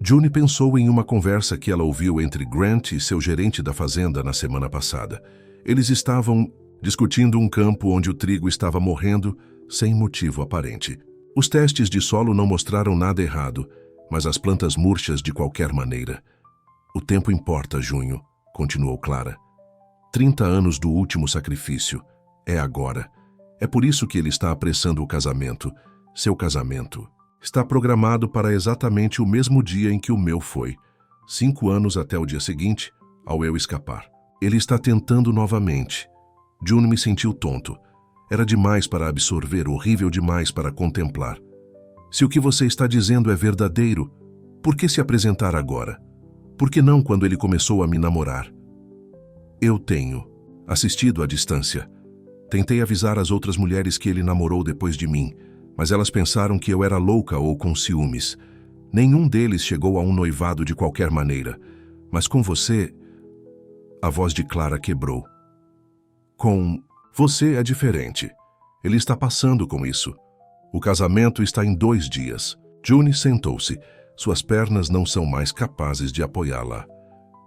June pensou em uma conversa que ela ouviu entre Grant e seu gerente da fazenda na semana passada. Eles estavam discutindo um campo onde o trigo estava morrendo sem motivo aparente. Os testes de solo não mostraram nada errado, mas as plantas murchas de qualquer maneira. O tempo importa, Junho, continuou Clara. 30 anos do último sacrifício. É agora. É por isso que ele está apressando o casamento. Seu casamento está programado para exatamente o mesmo dia em que o meu foi. 5 anos até o dia seguinte, ao eu escapar. Ele está tentando novamente. June me sentiu tonto. Era demais para absorver, horrível demais para contemplar. Se o que você está dizendo é verdadeiro, por que se apresentar agora? Por que não quando ele começou a me namorar? Eu tenho assistido à distância. Tentei avisar as outras mulheres que ele namorou depois de mim, mas elas pensaram que eu era louca ou com ciúmes. Nenhum deles chegou a um noivado de qualquer maneira. Mas com você... A voz de Clara quebrou. Com você é diferente. Ele está passando com isso. O casamento está em 2 dias. June sentou-se. Suas pernas não são mais capazes de apoiá-la.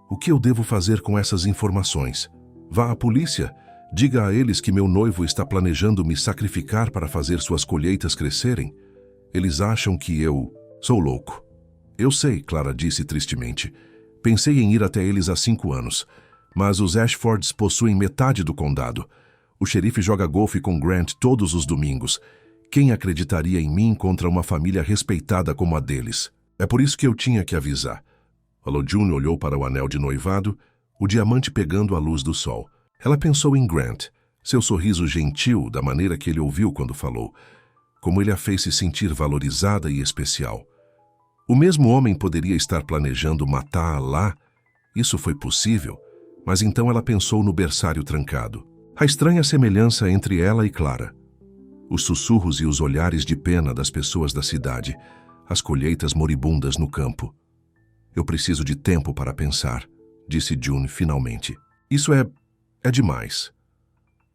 O que eu devo fazer com essas informações? Vá à polícia. Diga a eles que meu noivo está planejando me sacrificar para fazer suas colheitas crescerem. Eles acham que eu sou louco. Eu sei, Clara disse tristemente. Pensei em ir até eles há 5 anos. Mas os Ashfords possuem metade do condado. O xerife joga golfe com Grant todos os domingos. Quem acreditaria em mim contra uma família respeitada como a deles? É por isso que eu tinha que avisar. June olhou para o anel de noivado, o diamante pegando a luz do sol. Ela pensou em Grant, seu sorriso gentil da maneira que ele ouviu quando falou, como ele a fez se sentir valorizada e especial. O mesmo homem poderia estar planejando matá-la lá. Isso foi possível, mas então ela pensou no berçário trancado. A estranha semelhança entre ela e Clara. Os sussurros e os olhares de pena das pessoas da cidade, as colheitas moribundas no campo. Eu preciso de tempo para pensar, disse June finalmente. Isso é demais.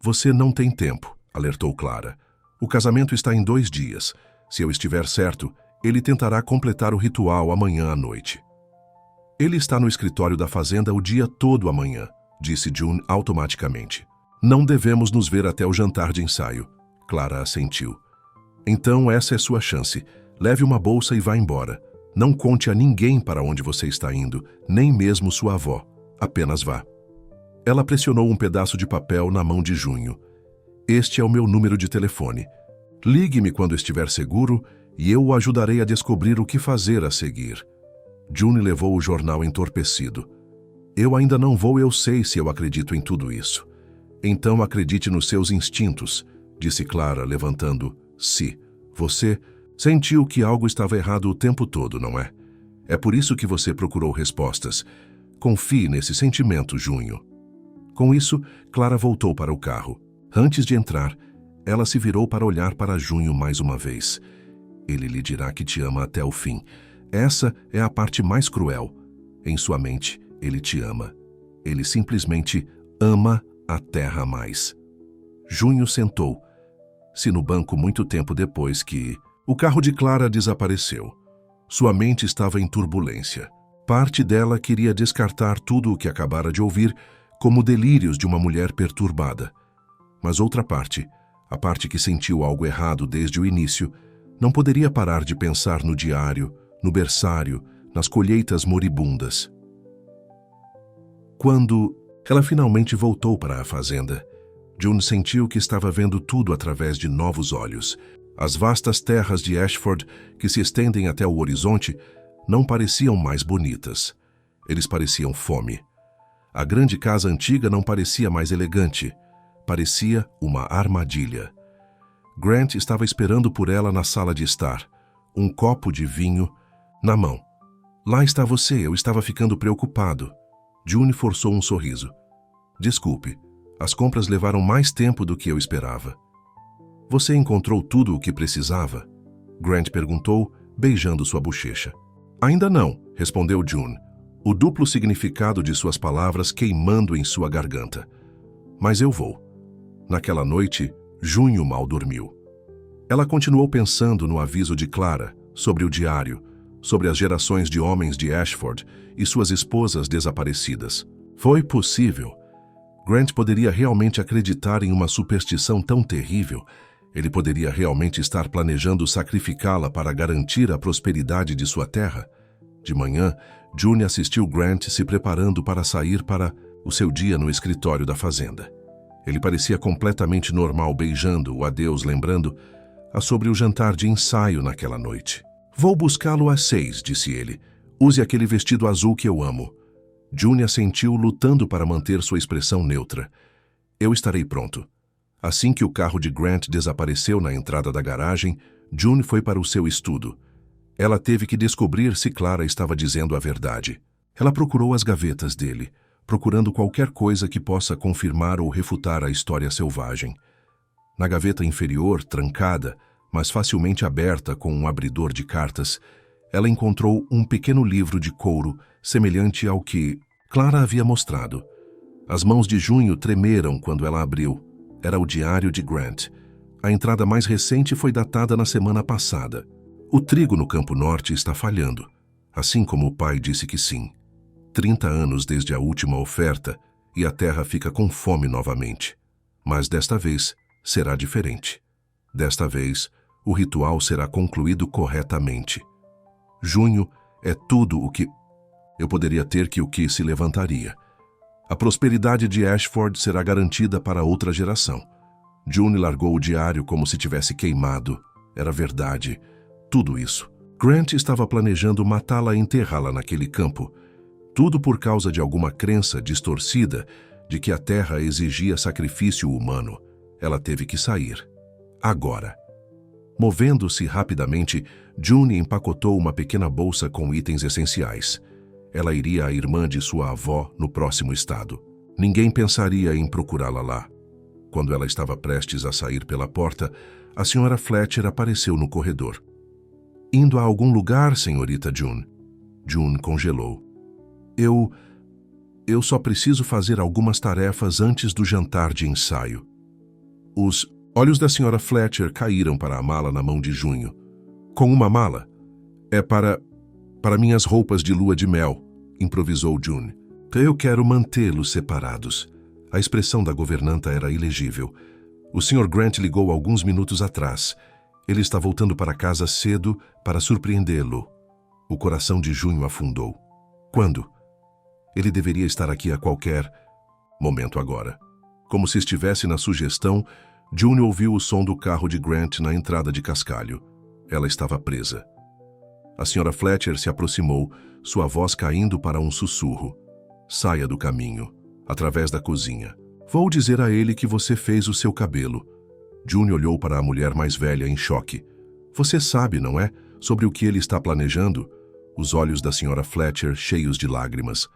Você não tem tempo, alertou Clara. O casamento está em 2 dias. Se eu estiver certo, ele tentará completar o ritual amanhã à noite. Ele está no escritório da fazenda o dia todo amanhã, disse June automaticamente. Não devemos nos ver até o jantar de ensaio. Clara assentiu. Então essa é sua chance. Leve uma bolsa e vá embora. Não conte a ninguém para onde você está indo, nem mesmo sua avó. Apenas vá. Ela pressionou um pedaço de papel na mão de Junho. Este é o meu número de telefone. Ligue-me quando estiver seguro e eu o ajudarei a descobrir o que fazer a seguir. June levou o jornal entorpecido. Eu ainda não vou, eu sei se eu acredito em tudo isso. Então acredite nos seus instintos, disse Clara, levantando. Se você sentiu que algo estava errado o tempo todo, não é? É por isso que você procurou respostas. Confie nesse sentimento, Junho. Com isso, Clara voltou para o carro. Antes de entrar, ela se virou para olhar para Junho mais uma vez. Ele lhe dirá que te ama até o fim. Essa é a parte mais cruel. Em sua mente, ele te ama. Ele simplesmente ama a terra mais. Junho sentou-se no banco muito tempo depois que o carro de Clara desapareceu. Sua mente estava em turbulência. Parte dela queria descartar tudo o que acabara de ouvir como delírios de uma mulher perturbada. Mas outra parte, a parte que sentiu algo errado desde o início, não poderia parar de pensar no diário, no berçário, nas colheitas moribundas. Quando ela finalmente voltou para a fazenda, June sentiu que estava vendo tudo através de novos olhos. As vastas terras de Ashford, que se estendem até o horizonte, não pareciam mais bonitas. Eles pareciam fome. A grande casa antiga não parecia mais elegante. Parecia uma armadilha. Grant estava esperando por ela na sala de estar, um copo de vinho na mão. Lá está você, eu estava ficando preocupado. June forçou um sorriso. Desculpe, as compras levaram mais tempo do que eu esperava. Você encontrou tudo o que precisava? Grant perguntou, beijando sua bochecha. Ainda não, respondeu June, o duplo significado de suas palavras queimando em sua garganta. Mas eu vou. Naquela noite, Junho mal dormiu. Ela continuou pensando no aviso de Clara, sobre o diário, sobre as gerações de homens de Ashford e suas esposas desaparecidas. Foi possível. Grant poderia realmente acreditar em uma superstição tão terrível. Ele poderia realmente estar planejando sacrificá-la para garantir a prosperidade de sua terra. De manhã, June assistiu Grant se preparando para sair para o seu dia no escritório da fazenda. Ele parecia completamente normal, beijando o adeus, lembrando-a sobre o jantar de ensaio naquela noite. Vou buscá-lo às 6, disse ele. Use aquele vestido azul que eu amo. June assentiu, lutando para manter sua expressão neutra. Eu estarei pronto. Assim que o carro de Grant desapareceu na entrada da garagem, June foi para o seu estudo. Ela teve que descobrir se Clara estava dizendo a verdade. Ela procurou as gavetas dele, procurando qualquer coisa que possa confirmar ou refutar a história selvagem. Na gaveta inferior, trancada, mas facilmente aberta com um abridor de cartas, ela encontrou um pequeno livro de couro semelhante ao que Clara havia mostrado. As mãos de Junho tremeram quando ela abriu. Era o diário de Grant. A entrada mais recente foi datada na semana passada. O trigo no Campo Norte está falhando, assim como o pai disse que sim. 30 anos desde a última oferta e a terra fica com fome novamente. Mas desta vez será diferente. Desta vez, o ritual será concluído corretamente. Junho é tudo o que eu poderia ter que o que se levantaria. A prosperidade de Ashford será garantida para outra geração. June largou o diário como se tivesse queimado. Era verdade. Tudo isso. Grant estava planejando matá-la e enterrá-la naquele campo. Tudo por causa de alguma crença distorcida de que a terra exigia sacrifício humano. Ela teve que sair. Agora. Movendo-se rapidamente, June empacotou uma pequena bolsa com itens essenciais. Ela iria à irmã de sua avó no próximo estado. Ninguém pensaria em procurá-la lá. Quando ela estava prestes a sair pela porta, a senhora Fletcher apareceu no corredor. Indo a algum lugar, senhorita June? June congelou. Eu só preciso fazer algumas tarefas antes do jantar de ensaio. Os olhos da senhora Fletcher caíram para a mala na mão de Junho. Com uma mala? É para minhas roupas de lua de mel, improvisou June. Eu quero mantê-los separados. A expressão da governanta era ilegível. O Sr. Grant ligou alguns minutos atrás. Ele está voltando para casa cedo para surpreendê-lo. O coração de Junho afundou. Quando? Ele deveria estar aqui a qualquer momento agora. Como se estivesse na sugestão, June ouviu o som do carro de Grant na entrada de cascalho. Ela estava presa. A senhora Fletcher se aproximou, sua voz caindo para um sussurro. Saia do caminho, através da cozinha. Vou dizer a ele que você fez o seu cabelo. June olhou para a mulher mais velha em choque. Você sabe, não é, sobre o que ele está planejando? Os olhos da senhora Fletcher cheios de lágrimas.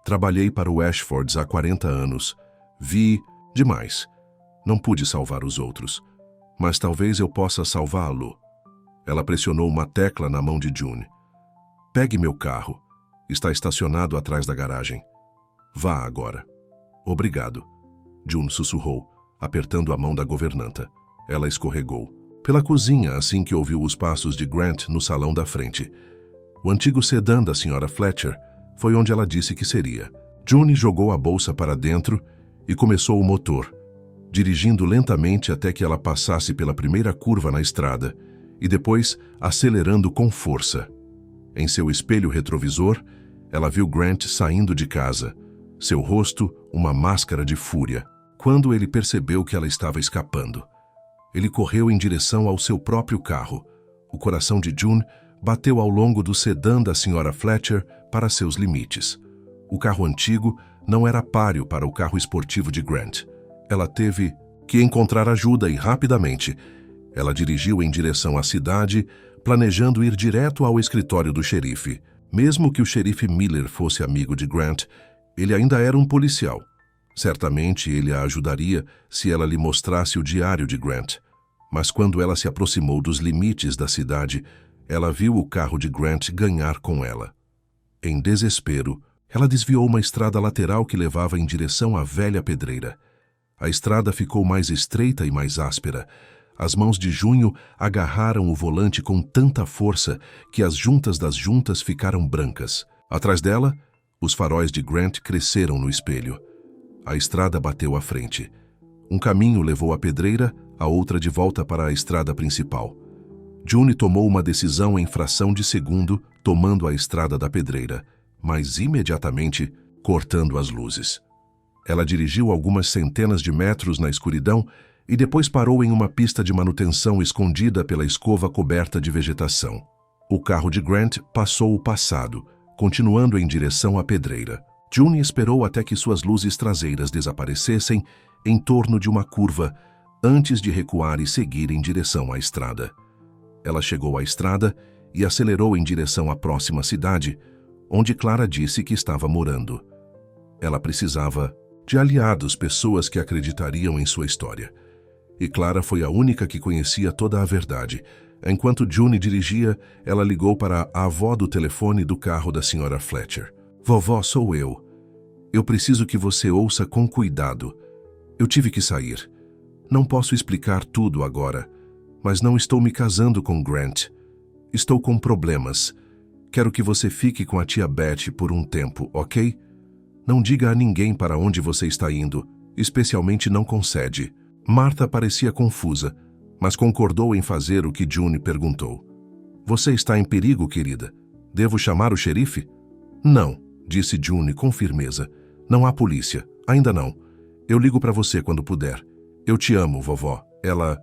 Trabalhei para o Ashfords há 40 anos. Vi demais. Não pude salvar os outros. Mas talvez eu possa salvá-lo. Ela pressionou uma tecla na mão de June. Pegue meu carro. Está estacionado atrás da garagem. Vá agora. Obrigado. June sussurrou, apertando a mão da governanta. Ela escorregou pela cozinha assim que ouviu os passos de Grant no salão da frente. O antigo sedã da senhora Fletcher foi onde ela disse que seria. June jogou a bolsa para dentro e começou o motor, dirigindo lentamente até que ela passasse pela primeira curva na estrada e depois acelerando com força. Em seu espelho retrovisor, ela viu Grant saindo de casa, seu rosto uma máscara de fúria. Quando ele percebeu que ela estava escapando, ele correu em direção ao seu próprio carro. O coração de June bateu ao longo do sedã da senhora Fletcher para seus limites. O carro antigo não era páreo para o carro esportivo de Grant. Ela teve que encontrar ajuda e rapidamente. Ela dirigiu em direção à cidade, planejando ir direto ao escritório do xerife. Mesmo que o xerife Miller fosse amigo de Grant, ele ainda era um policial. Certamente ele a ajudaria se ela lhe mostrasse o diário de Grant. Mas quando ela se aproximou dos limites da cidade, ela viu o carro de Grant ganhar com ela. Em desespero, ela desviou uma estrada lateral que levava em direção à velha pedreira. A estrada ficou mais estreita e mais áspera. As mãos de Junho agarraram o volante com tanta força que as juntas das juntas ficaram brancas. Atrás dela, os faróis de Grant cresceram no espelho. A estrada bateu à frente. Um caminho levou a pedreira, a outra de volta para a estrada principal. June tomou uma decisão em fração de segundo, tomando a estrada da pedreira, mas imediatamente cortando as luzes. Ela dirigiu algumas centenas de metros na escuridão e depois parou em uma pista de manutenção escondida pela escova coberta de vegetação. O carro de Grant passou o passado, continuando em direção à pedreira. June esperou até que suas luzes traseiras desaparecessem em torno de uma curva, antes de recuar e seguir em direção à estrada. Ela chegou à estrada e acelerou em direção à próxima cidade, onde Clara disse que estava morando. Ela precisava de aliados, pessoas que acreditariam em sua história. E Clara foi a única que conhecia toda a verdade. Enquanto June dirigia, ela ligou para a avó do telefone do carro da Sra. Fletcher. Vovó, sou eu. Eu preciso que você ouça com cuidado. Eu tive que sair. Não posso explicar tudo agora, mas não estou me casando com Grant. Estou com problemas. Quero que você fique com a tia Beth por um tempo, ok? Não diga a ninguém para onde você está indo, especialmente não com Sadie. Martha parecia confusa, mas concordou em fazer o que June perguntou. Você está em perigo, querida? Devo chamar o xerife? Não, disse June com firmeza. Não há polícia, ainda não. Eu ligo para você quando puder. Eu te amo, vovó. Ela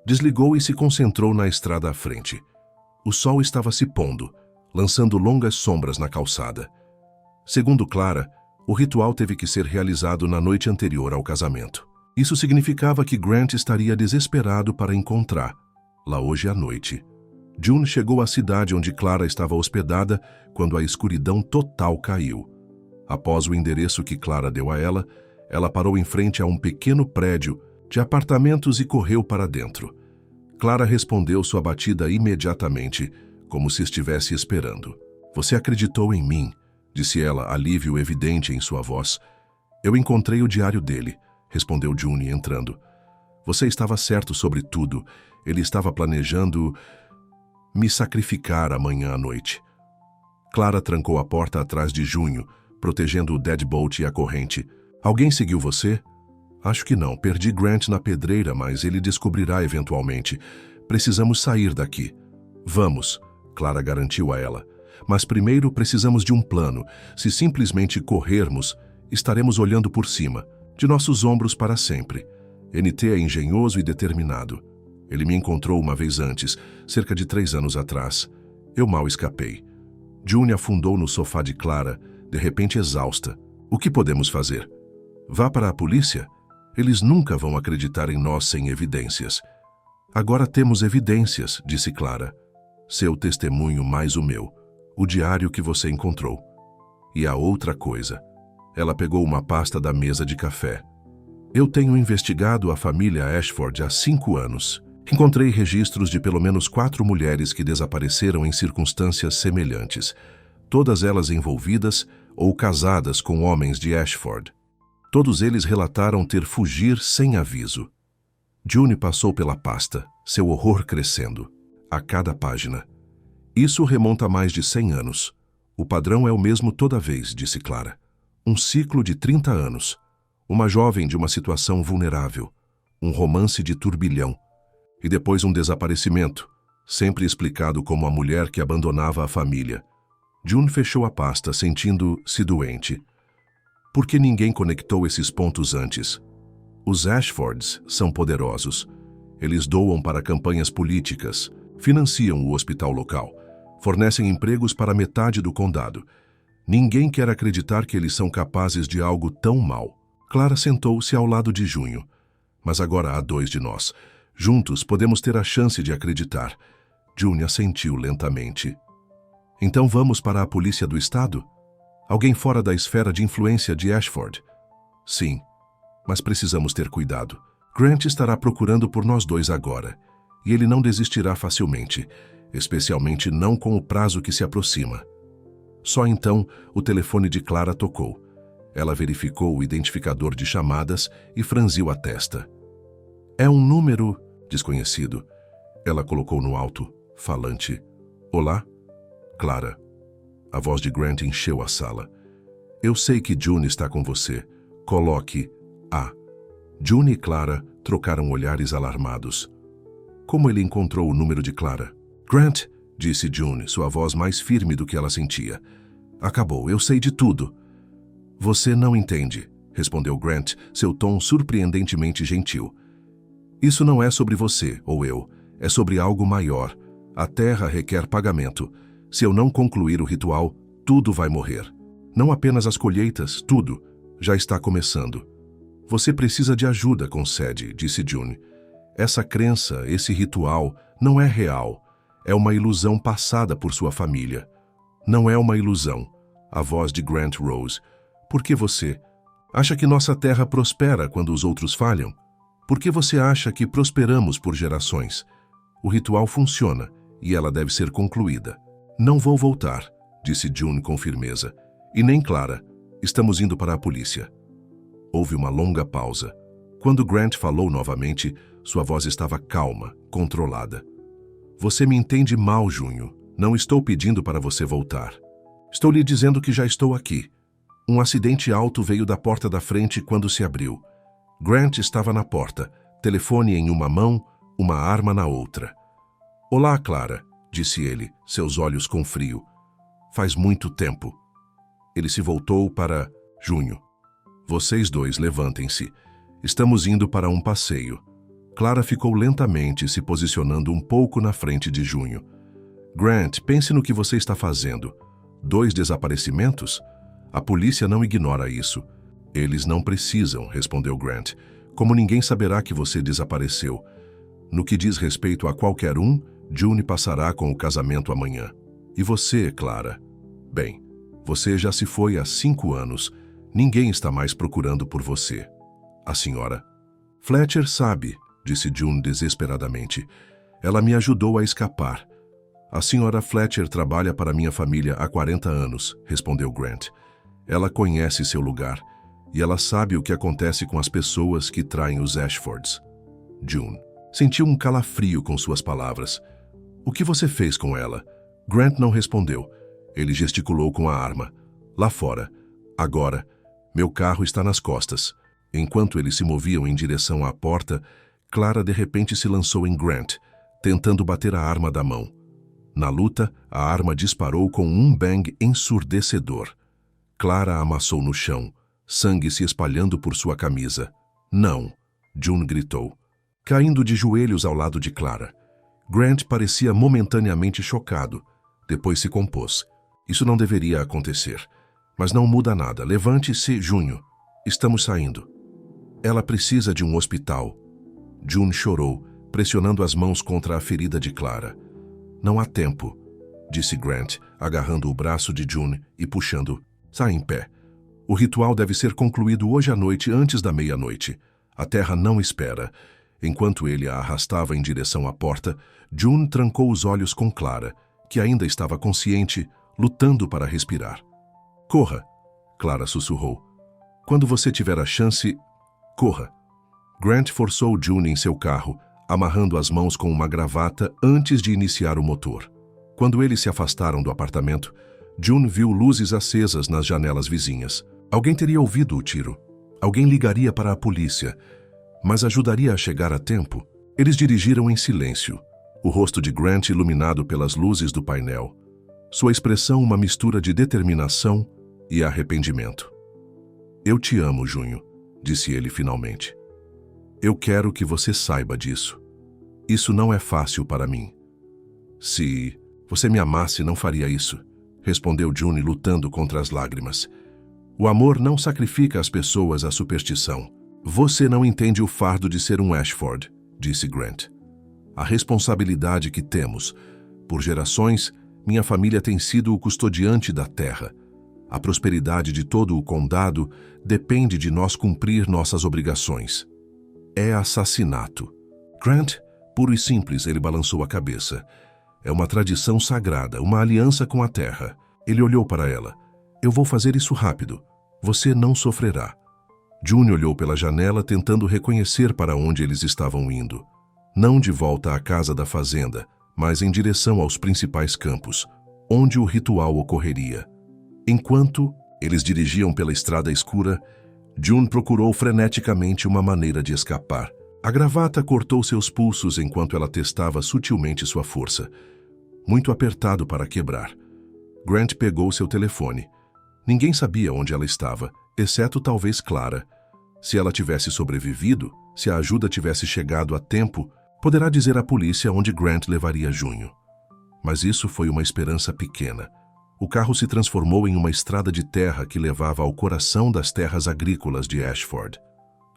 desligou e se concentrou na estrada à frente. O sol estava se pondo, lançando longas sombras na calçada. Segundo Clara, o ritual teve que ser realizado na noite anterior ao casamento. Isso significava que Grant estaria desesperado para encontrá-la hoje à noite. June chegou à cidade onde Clara estava hospedada quando a escuridão total caiu. Após o endereço que Clara deu a ela, ela parou em frente a um pequeno prédio de apartamentos e correu para dentro. Clara respondeu sua batida imediatamente, como se estivesse esperando. Você acreditou em mim, disse ela, alívio evidente em sua voz. Eu encontrei o diário dele, respondeu June entrando. Você estava certo sobre tudo. Ele estava planejando me sacrificar amanhã à noite. Clara trancou a porta atrás de Junho, protegendo o deadbolt e a corrente. Alguém seguiu você? Acho que não. Perdi Grant na pedreira, mas ele descobrirá eventualmente. Precisamos sair daqui. Vamos, Clara garantiu a ela. Mas primeiro precisamos de um plano. Se simplesmente corrermos, estaremos olhando por cima, de nossos ombros para sempre. NT é engenhoso e determinado. Ele me encontrou uma vez antes, cerca de 3 anos atrás. Eu mal escapei. June afundou no sofá de Clara, de repente exausta. O que podemos fazer? Vá para a polícia? Eles nunca vão acreditar em nós sem evidências. Agora temos evidências, disse Clara. Seu testemunho mais o meu. O diário que você encontrou. E a outra coisa. Ela pegou uma pasta da mesa de café. Eu tenho investigado a família Ashford há 5 anos. Encontrei registros de pelo menos 4 mulheres que desapareceram em circunstâncias semelhantes, todas elas envolvidas ou casadas com homens de Ashford. Todos eles relataram ter fugido sem aviso. June passou pela pasta, seu horror crescendo, a cada página. Isso remonta a mais de 100 anos. O padrão é o mesmo toda vez, disse Clara. Um ciclo de 30 anos. Uma jovem de uma situação vulnerável. Um romance de turbilhão. E depois um desaparecimento, sempre explicado como a mulher que abandonava a família. June fechou a pasta, sentindo-se doente. Por que ninguém conectou esses pontos antes? Os Ashfords são poderosos. Eles doam para campanhas políticas, financiam o hospital local, fornecem empregos para metade do condado. Ninguém quer acreditar que eles são capazes de algo tão mau. Clara sentou-se ao lado de Junho. Mas agora há dois de nós. Juntos podemos ter a chance de acreditar. June assentiu lentamente. Então vamos para a polícia do estado? Alguém fora da esfera de influência de Ashford? Sim, mas precisamos ter cuidado. Grant estará procurando por nós dois agora, e ele não desistirá facilmente, especialmente não com o prazo que se aproxima. Só então o telefone de Clara tocou. Ela verificou o identificador de chamadas e franziu a testa. É um número desconhecido. Ela colocou no alto-falante. Olá? Clara. A voz de Grant encheu a sala. Eu sei que June está com você. Coloque A. June e Clara trocaram olhares alarmados. Como ele encontrou o número de Clara? Grant, disse June, sua voz mais firme do que ela sentia. Acabou, eu sei de tudo. Você não entende, respondeu Grant, seu tom surpreendentemente gentil. Isso não é sobre você ou eu, é sobre algo maior. A terra requer pagamento. Se eu não concluir o ritual, tudo vai morrer. Não apenas as colheitas, tudo. Já está começando. Você precisa de ajuda, concede, disse June. Essa crença, esse ritual, não é real. É uma ilusão passada por sua família. Não é uma ilusão. A voz de Grant rose. Por que você acha que nossa terra prospera quando os outros falham? Por que você acha que prosperamos por gerações? O ritual funciona e ela deve ser concluída. Não vou voltar, disse June com firmeza. E nem Clara. Estamos indo para a polícia. Houve uma longa pausa. Quando Grant falou novamente, sua voz estava calma, controlada. Você me entende mal, Junho. Não estou pedindo para você voltar. Estou lhe dizendo que já estou aqui. Um acidente alto veio da porta da frente quando se abriu. Grant estava na porta, telefone em uma mão, uma arma na outra. Olá, Clara, disse ele, seus olhos com frio. Faz muito tempo. Ele se voltou para Junho. Vocês dois levantem-se. Estamos indo para um passeio. Clara ficou lentamente se posicionando um pouco na frente de Junho. Grant, pense no que você está fazendo. 2 desaparecimentos? A polícia não ignora isso. Eles não precisam, respondeu Grant. Como ninguém saberá que você desapareceu. No que diz respeito a qualquer um, June passará com o casamento amanhã. E você, Clara? Bem, você já se foi há 5 anos. Ninguém está mais procurando por você. A senhora? Fletcher sabe, disse June desesperadamente. Ela me ajudou a escapar. A senhora Fletcher trabalha para minha família há 40 anos, respondeu Grant. Ela conhece seu lugar, e ela sabe o que acontece com as pessoas que traem os Ashfords. June sentiu um calafrio com suas palavras. O que você fez com ela? Grant não respondeu. Ele gesticulou com a arma. Lá fora. Agora. Meu carro está nas costas. Enquanto eles se moviam em direção à porta, Clara de repente se lançou em Grant, tentando bater a arma da mão. Na luta, a arma disparou com um bang ensurdecedor. Clara amassou no chão, sangue se espalhando por sua camisa. Não, June gritou, caindo de joelhos ao lado de Clara. Grant parecia momentaneamente chocado. Depois se compôs. Isso não deveria acontecer. Mas não muda nada. Levante-se, Junho. Estamos saindo. Ela precisa de um hospital. June chorou, pressionando as mãos contra a ferida de Clara. Não há tempo, disse Grant, agarrando o braço de June e puxando. Sai em pé. O ritual deve ser concluído hoje à noite antes da meia-noite. A terra não espera. Enquanto ele a arrastava em direção à porta, June trancou os olhos com Clara, que ainda estava consciente, lutando para respirar. Corra, Clara sussurrou. Quando você tiver a chance, corra. Grant forçou June em seu carro, amarrando as mãos com uma gravata antes de iniciar o motor. Quando eles se afastaram do apartamento, June viu luzes acesas nas janelas vizinhas. Alguém teria ouvido o tiro. Alguém ligaria para a polícia, mas ajudaria a chegar a tempo. Eles dirigiram em silêncio, o rosto de Grant iluminado pelas luzes do painel. Sua expressão uma mistura de determinação e arrependimento. Eu te amo, Junho, disse ele finalmente. Eu quero que você saiba disso. Isso não é fácil para mim. Se você me amasse, não faria isso, respondeu June lutando contra as lágrimas. O amor não sacrifica as pessoas à superstição. Você não entende o fardo de ser um Ashford, disse Grant. A responsabilidade que temos. Por gerações, minha família tem sido o custodiante da terra. A prosperidade de todo o condado depende de nós cumprir nossas obrigações. É assassinato. Grant, puro e simples, ele balançou a cabeça. É uma tradição sagrada, uma aliança com a terra. Ele olhou para ela. Eu vou fazer isso rápido. Você não sofrerá. June olhou pela janela tentando reconhecer para onde eles estavam indo. Não de volta à casa da fazenda, mas em direção aos principais campos, onde o ritual ocorreria. Enquanto eles dirigiam pela estrada escura, June procurou freneticamente uma maneira de escapar. A gravata cortou seus pulsos enquanto ela testava sutilmente sua força. Muito apertado para quebrar. Grant pegou seu telefone. Ninguém sabia onde ela estava, exceto talvez Clara. Se ela tivesse sobrevivido, se a ajuda tivesse chegado a tempo, poderá dizer à polícia onde Grant levaria Junho. Mas isso foi uma esperança pequena. O carro se transformou em uma estrada de terra que levava ao coração das terras agrícolas de Ashford.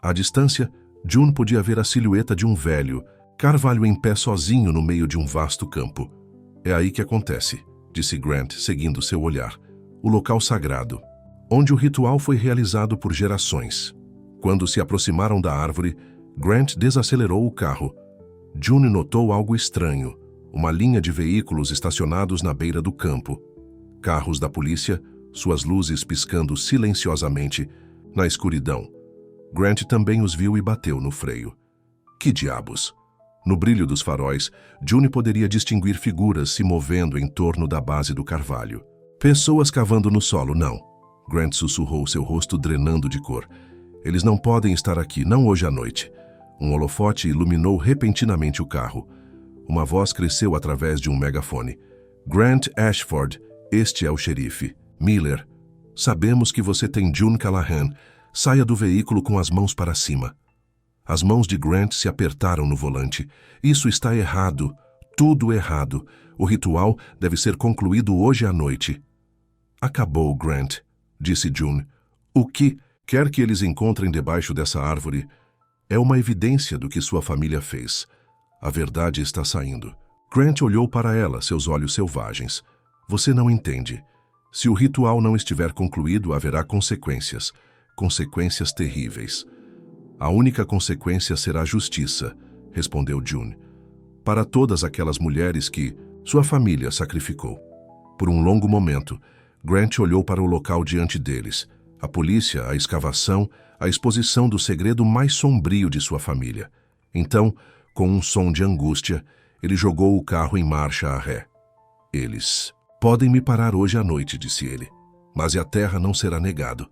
À distância, June podia ver a silhueta de um velho, Carvalho em pé sozinho no meio de um vasto campo. É aí que acontece, disse Grant, seguindo seu olhar. O local sagrado, onde o ritual foi realizado por gerações. Quando se aproximaram da árvore, Grant desacelerou o carro. June notou algo estranho, uma linha de veículos estacionados na beira do campo. Carros da polícia, suas luzes piscando silenciosamente na escuridão. Grant também os viu e bateu no freio. Que diabos! No brilho dos faróis, June poderia distinguir figuras se movendo em torno da base do carvalho. Pessoas cavando no solo, não. Grant sussurrou, seu rosto drenando de cor. Eles não podem estar aqui, não hoje à noite. Um holofote iluminou repentinamente o carro. Uma voz cresceu através de um megafone. Grant Ashford, este é o xerife. Miller, sabemos que você tem June Callahan. Saia do veículo com as mãos para cima. As mãos de Grant se apertaram no volante. Isso está errado. Tudo errado. O ritual deve ser concluído hoje à noite. Acabou, Grant, disse June. O que quer que eles encontrem debaixo dessa árvore é uma evidência do que sua família fez. A verdade está saindo. Grant olhou para ela, seus olhos selvagens. Você não entende. Se o ritual não estiver concluído, haverá consequências. Consequências terríveis. A única consequência será justiça, respondeu June. Para todas aquelas mulheres que sua família sacrificou. Por um longo momento, Grant olhou para o local diante deles. A polícia, a escavação, a exposição do segredo mais sombrio de sua família. Então, com um som de angústia, ele jogou o carro em marcha a ré. Eles podem me parar hoje à noite, disse ele, mas a terra não será negado.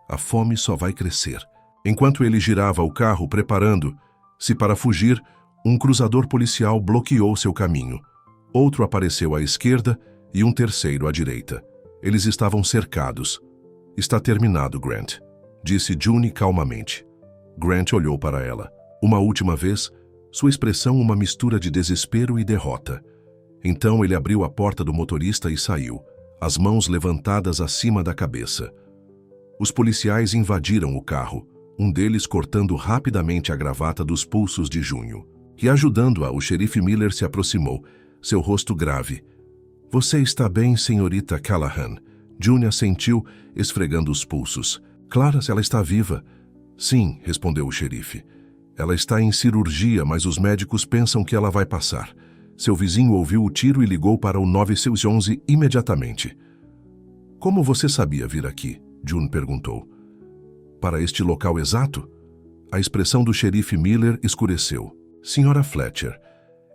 A fome só vai crescer. Enquanto ele girava o carro preparando-se para fugir, um cruzador policial bloqueou seu caminho. Outro apareceu à esquerda e um terceiro à direita. Eles estavam cercados. Está terminado, Grant, disse June calmamente. Grant olhou para ela. Uma última vez, sua expressão uma mistura de desespero e derrota. Então ele abriu a porta do motorista e saiu, as mãos levantadas acima da cabeça. Os policiais invadiram o carro, um deles cortando rapidamente a gravata dos pulsos de Junho. E ajudando-a, o xerife Miller se aproximou, seu rosto grave. Você está bem, senhorita Callahan? June assentiu, esfregando os pulsos. Clara, ela está viva. Sim, respondeu o xerife. Ela está em cirurgia, mas os médicos pensam que ela vai passar. Seu vizinho ouviu o tiro e ligou para o 911 imediatamente. Como você sabia vir aqui? June perguntou. Para este local exato? A expressão do xerife Miller escureceu. Senhora Fletcher,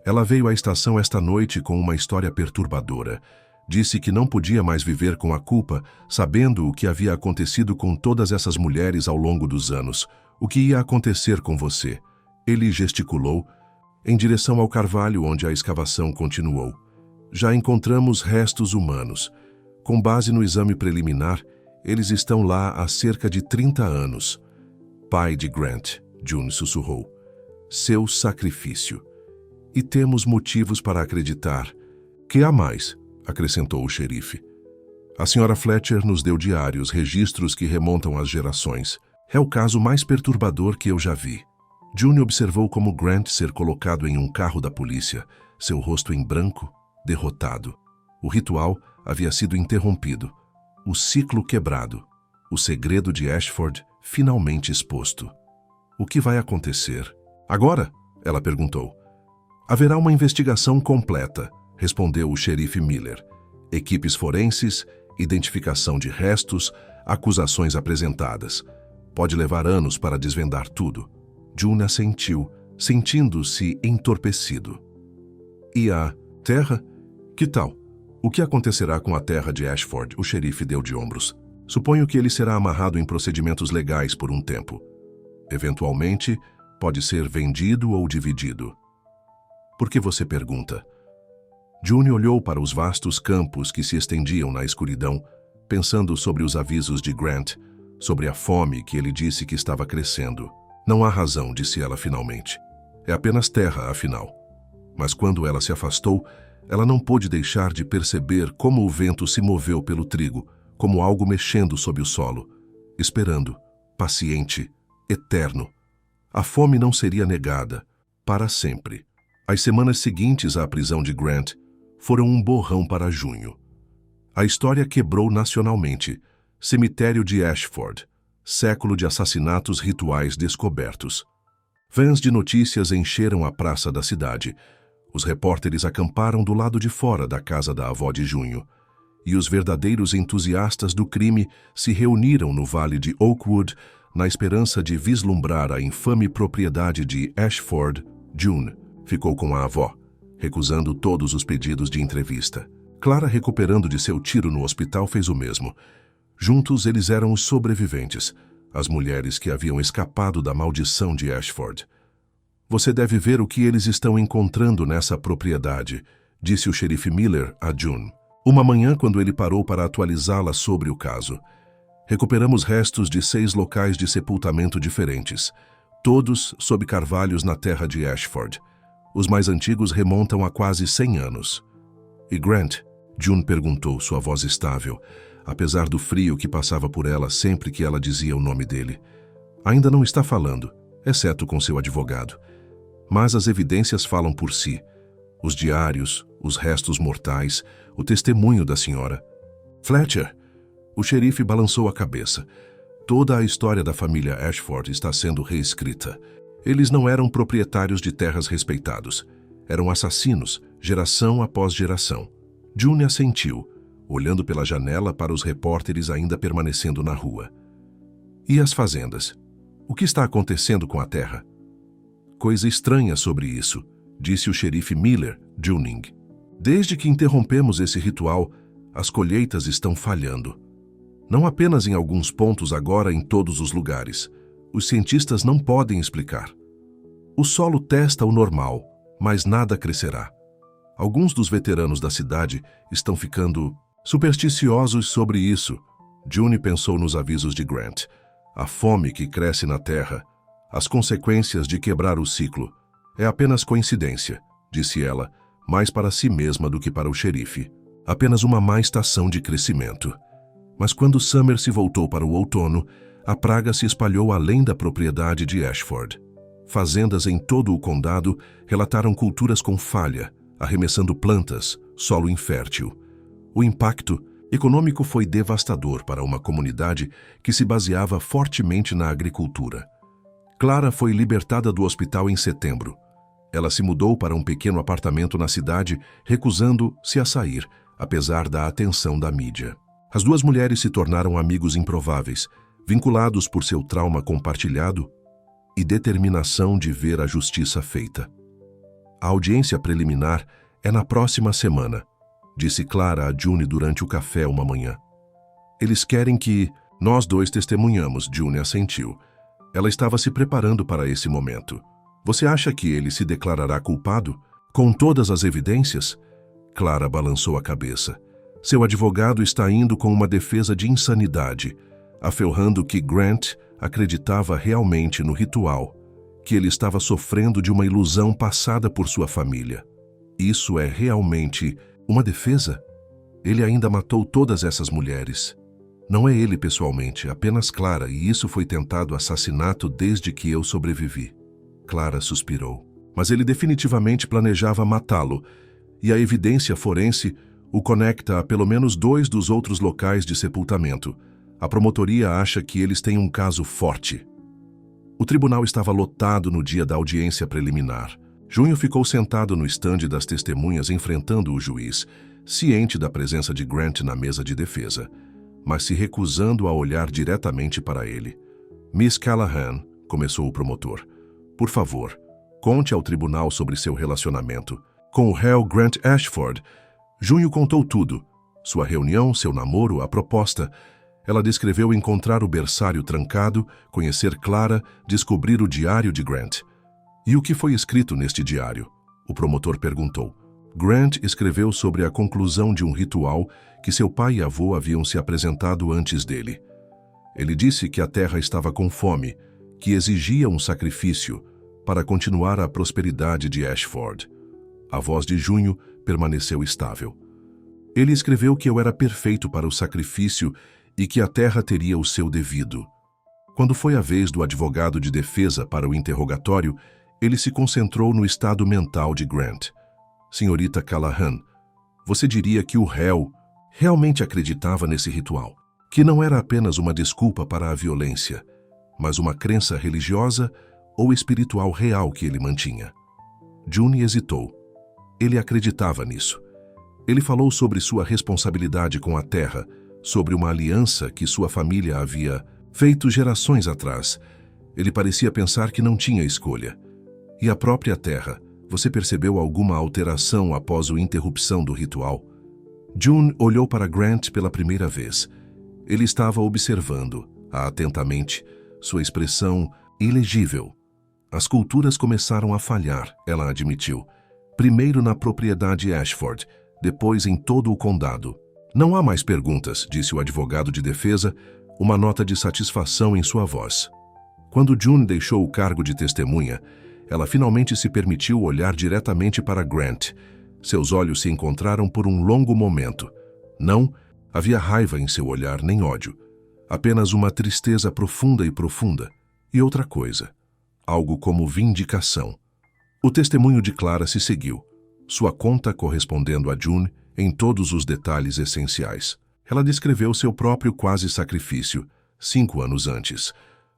ela veio à estação esta noite com uma história perturbadora. Disse que não podia mais viver com a culpa, sabendo o que havia acontecido com todas essas mulheres ao longo dos anos. O que ia acontecer com você? Ele gesticulou, em direção ao carvalho onde a escavação continuou. Já encontramos restos humanos. Com base no exame preliminar, eles estão lá há cerca de 30 anos. Pai de Grant, June sussurrou. Seu sacrifício. E temos motivos para acreditar que há mais, acrescentou o xerife. A senhora Fletcher nos deu diários, registros que remontam às gerações. É o caso mais perturbador que eu já vi. June observou como Grant ser colocado em um carro da polícia, seu rosto em branco, derrotado. O ritual havia sido interrompido, o ciclo quebrado, o segredo de Ashford finalmente exposto. O que vai acontecer? Agora? Ela perguntou. Haverá uma investigação completa, respondeu o xerife Miller. Equipes forenses, identificação de restos, acusações apresentadas. Pode levar anos para desvendar tudo. June assentiu, sentindo-se entorpecido. E a terra? Que tal? O que acontecerá com a terra de Ashford? O xerife deu de ombros. Suponho que ele será amarrado em procedimentos legais por um tempo. Eventualmente, pode ser vendido ou dividido. Por que você pergunta? June olhou para os vastos campos que se estendiam na escuridão, pensando sobre os avisos de Grant, sobre a fome que ele disse que estava crescendo. Não há razão, disse ela finalmente. É apenas terra, afinal. Mas quando ela se afastou, ela não pôde deixar de perceber como o vento se moveu pelo trigo, como algo mexendo sob o solo, esperando, paciente, eterno. A fome não seria negada, para sempre. As semanas seguintes à prisão de Grant foram um borrão para junho. A história quebrou nacionalmente. Cemitério de Ashford. Século de assassinatos rituais descobertos. Vans de notícias encheram a praça da cidade. Os repórteres acamparam do lado de fora da casa da avó de Junho. E os verdadeiros entusiastas do crime se reuniram no vale de Oakwood na esperança de vislumbrar a infame propriedade de Ashford. June ficou com a avó, recusando todos os pedidos de entrevista. Clara, recuperando de seu tiro no hospital, fez o mesmo. Juntos, eles eram os sobreviventes, as mulheres que haviam escapado da maldição de Ashford. Você deve ver o que eles estão encontrando nessa propriedade, disse o xerife Miller a June. Uma manhã, quando ele parou para atualizá-la sobre o caso. Recuperamos restos de 6 locais de sepultamento diferentes, todos sob carvalhos na terra de Ashford. Os mais antigos remontam a quase 100 anos. E Grant? June perguntou, sua voz estável, apesar do frio que passava por ela sempre que ela dizia o nome dele. Ainda não está falando, exceto com seu advogado. Mas as evidências falam por si. Os diários, os restos mortais, o testemunho da senhora. Fletcher! O xerife balançou a cabeça. Toda a história da família Ashford está sendo reescrita. Eles não eram proprietários de terras respeitados. Eram assassinos, geração após geração. June assentiu, olhando pela janela para os repórteres ainda permanecendo na rua. E as fazendas? O que está acontecendo com a terra? Coisa estranha sobre isso, disse o xerife Miller, Juning. Desde que interrompemos esse ritual, as colheitas estão falhando. Não apenas em alguns pontos, agora em todos os lugares. Os cientistas não podem explicar. O solo testa o normal, mas nada crescerá. Alguns dos veteranos da cidade estão ficando supersticiosos sobre isso. June pensou nos avisos de Grant. A fome que cresce na terra, as consequências de quebrar o ciclo. É apenas coincidência, disse ela, mais para si mesma do que para o xerife. Apenas uma má estação de crescimento. Mas quando Summer se voltou para o outono, a praga se espalhou além da propriedade de Ashford. Fazendas em todo o condado relataram culturas com falha, arremessando plantas, solo infértil. O impacto econômico foi devastador para uma comunidade que se baseava fortemente na agricultura. Clara foi libertada do hospital em setembro. Ela se mudou para um pequeno apartamento na cidade, recusando-se a sair, apesar da atenção da mídia. As duas mulheres se tornaram amigos improváveis, vinculados por seu trauma compartilhado e determinação de ver a justiça feita. A audiência preliminar é na próxima semana, disse Clara a June durante o café uma manhã. Eles querem que nós dois testemunhamos, June assentiu. Ela estava se preparando para esse momento. Você acha que ele se declarará culpado? Com todas as evidências? Clara balançou a cabeça. Seu advogado está indo com uma defesa de insanidade, aferrando que Grant acreditava realmente no ritual, que ele estava sofrendo de uma ilusão passada por sua família. Isso é realmente uma defesa? Ele ainda matou todas essas mulheres. Não é ele pessoalmente, apenas Clara, e isso foi tentado assassinato desde que eu sobrevivi. Clara suspirou. Mas ele definitivamente planejava matá-lo, e a evidência forense o conecta a pelo menos 2 dos outros locais de sepultamento. A promotoria acha que eles têm um caso forte. O tribunal estava lotado no dia da audiência preliminar. Junho ficou sentado no estande das testemunhas enfrentando o juiz, ciente da presença de Grant na mesa de defesa, mas se recusando a olhar diretamente para ele. Miss Callahan, começou o promotor, por favor, conte ao tribunal sobre seu relacionamento com o réu Grant Ashford. Junho contou tudo. Sua reunião, seu namoro, a proposta. Ela descreveu encontrar o berçário trancado, conhecer Clara, descobrir o diário de Grant. E o que foi escrito neste diário? O promotor perguntou. Grant escreveu sobre a conclusão de um ritual que seu pai e avô haviam se apresentado antes dele. Ele disse que a terra estava com fome, que exigia um sacrifício para continuar a prosperidade de Ashford. A voz de Junho permaneceu estável. Ele escreveu que eu era perfeito para o sacrifício e que a terra teria o seu devido. Quando foi a vez do advogado de defesa para o interrogatório, ele se concentrou no estado mental de Grant. Senhorita Callahan, você diria que o réu realmente acreditava nesse ritual, que não era apenas uma desculpa para a violência, mas uma crença religiosa ou espiritual real que ele mantinha? June hesitou. Ele acreditava nisso. Ele falou sobre sua responsabilidade com a terra, sobre uma aliança que sua família havia feito gerações atrás. Ele parecia pensar que não tinha escolha. E a própria terra, você percebeu alguma alteração após a interrupção do ritual? June olhou para Grant pela primeira vez. Ele estava observando-a atentamente, sua expressão ilegível. As culturas começaram a falhar, ela admitiu. Primeiro na propriedade Ashford, depois em todo o condado. Não há mais perguntas, disse o advogado de defesa, uma nota de satisfação em sua voz. Quando June deixou o cargo de testemunha, ela finalmente se permitiu olhar diretamente para Grant. Seus olhos se encontraram por um longo momento. Não havia raiva em seu olhar, nem ódio. Apenas uma tristeza profunda. E outra coisa, algo como vindicação. O testemunho de Clara se seguiu, sua conta correspondendo a June em todos os detalhes essenciais. Ela descreveu seu próprio quase sacrifício, 5 anos antes,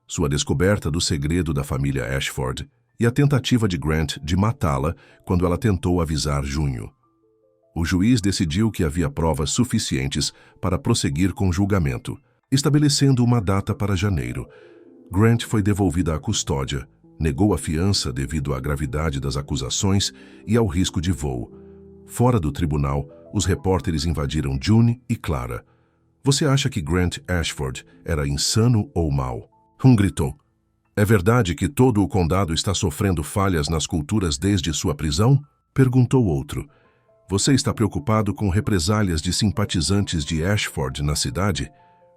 sua descoberta do segredo da família Ashford e a tentativa de Grant de matá-la quando ela tentou avisar Junho. O juiz decidiu que havia provas suficientes para prosseguir com o julgamento, estabelecendo uma data para janeiro. Grant foi devolvida à custódia, negou a fiança devido à gravidade das acusações e ao risco de voo. Fora do tribunal, os repórteres invadiram June e Clara. Você acha que Grant Ashford era insano ou mau? Um gritou. É verdade que todo o condado está sofrendo falhas nas culturas desde sua prisão? Perguntou outro. Você está preocupado com represálias de simpatizantes de Ashford na cidade?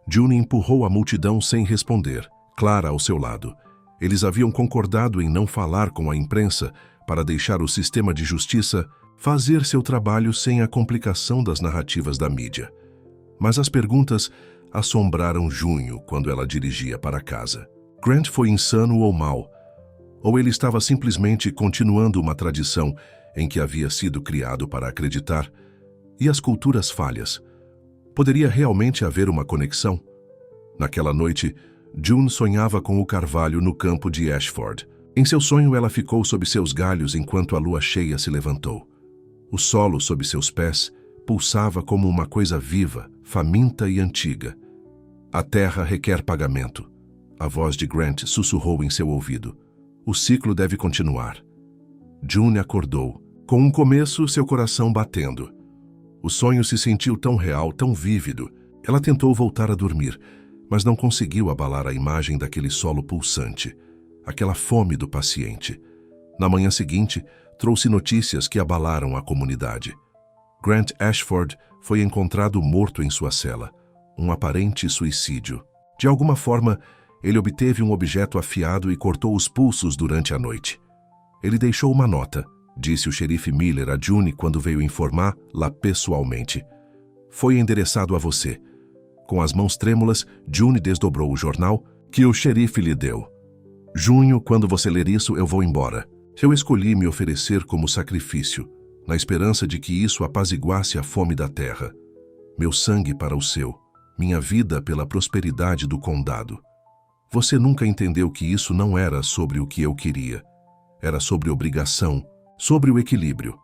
June empurrou a multidão sem responder, Clara ao seu lado. Eles haviam concordado em não falar com a imprensa para deixar o sistema de justiça fazer seu trabalho sem a complicação das narrativas da mídia. Mas as perguntas assombraram Junho quando ela dirigia para casa. Grant foi insano ou mau? Ou ele estava simplesmente continuando uma tradição em que havia sido criado para acreditar? E as culturas falhas? Poderia realmente haver uma conexão? Naquela noite, June sonhava com o carvalho no campo de Ashford. Em seu sonho, ela ficou sob seus galhos enquanto a lua cheia se levantou. O solo sob seus pés pulsava como uma coisa viva, faminta e antiga. A terra requer pagamento. A voz de Grant sussurrou em seu ouvido. O ciclo deve continuar. June acordou, com um começo seu coração batendo. O sonho se sentiu tão real, tão vívido. Ela tentou voltar a dormir, mas não conseguiu abalar a imagem daquele solo pulsante, aquela fome do paciente. Na manhã seguinte, trouxe notícias que abalaram a comunidade. Grant Ashford foi encontrado morto em sua cela, um aparente suicídio. De alguma forma, ele obteve um objeto afiado e cortou os pulsos durante a noite. Ele deixou uma nota, disse o xerife Miller a June quando veio informá-la pessoalmente. Foi endereçado a você. Com as mãos trêmulas, June desdobrou o jornal que o xerife lhe deu. Junho, quando você ler isso, eu vou embora. Eu escolhi me oferecer como sacrifício, na esperança de que isso apaziguasse a fome da terra. Meu sangue para o seu, minha vida pela prosperidade do condado. Você nunca entendeu que isso não era sobre o que eu queria. Era sobre obrigação, sobre o equilíbrio.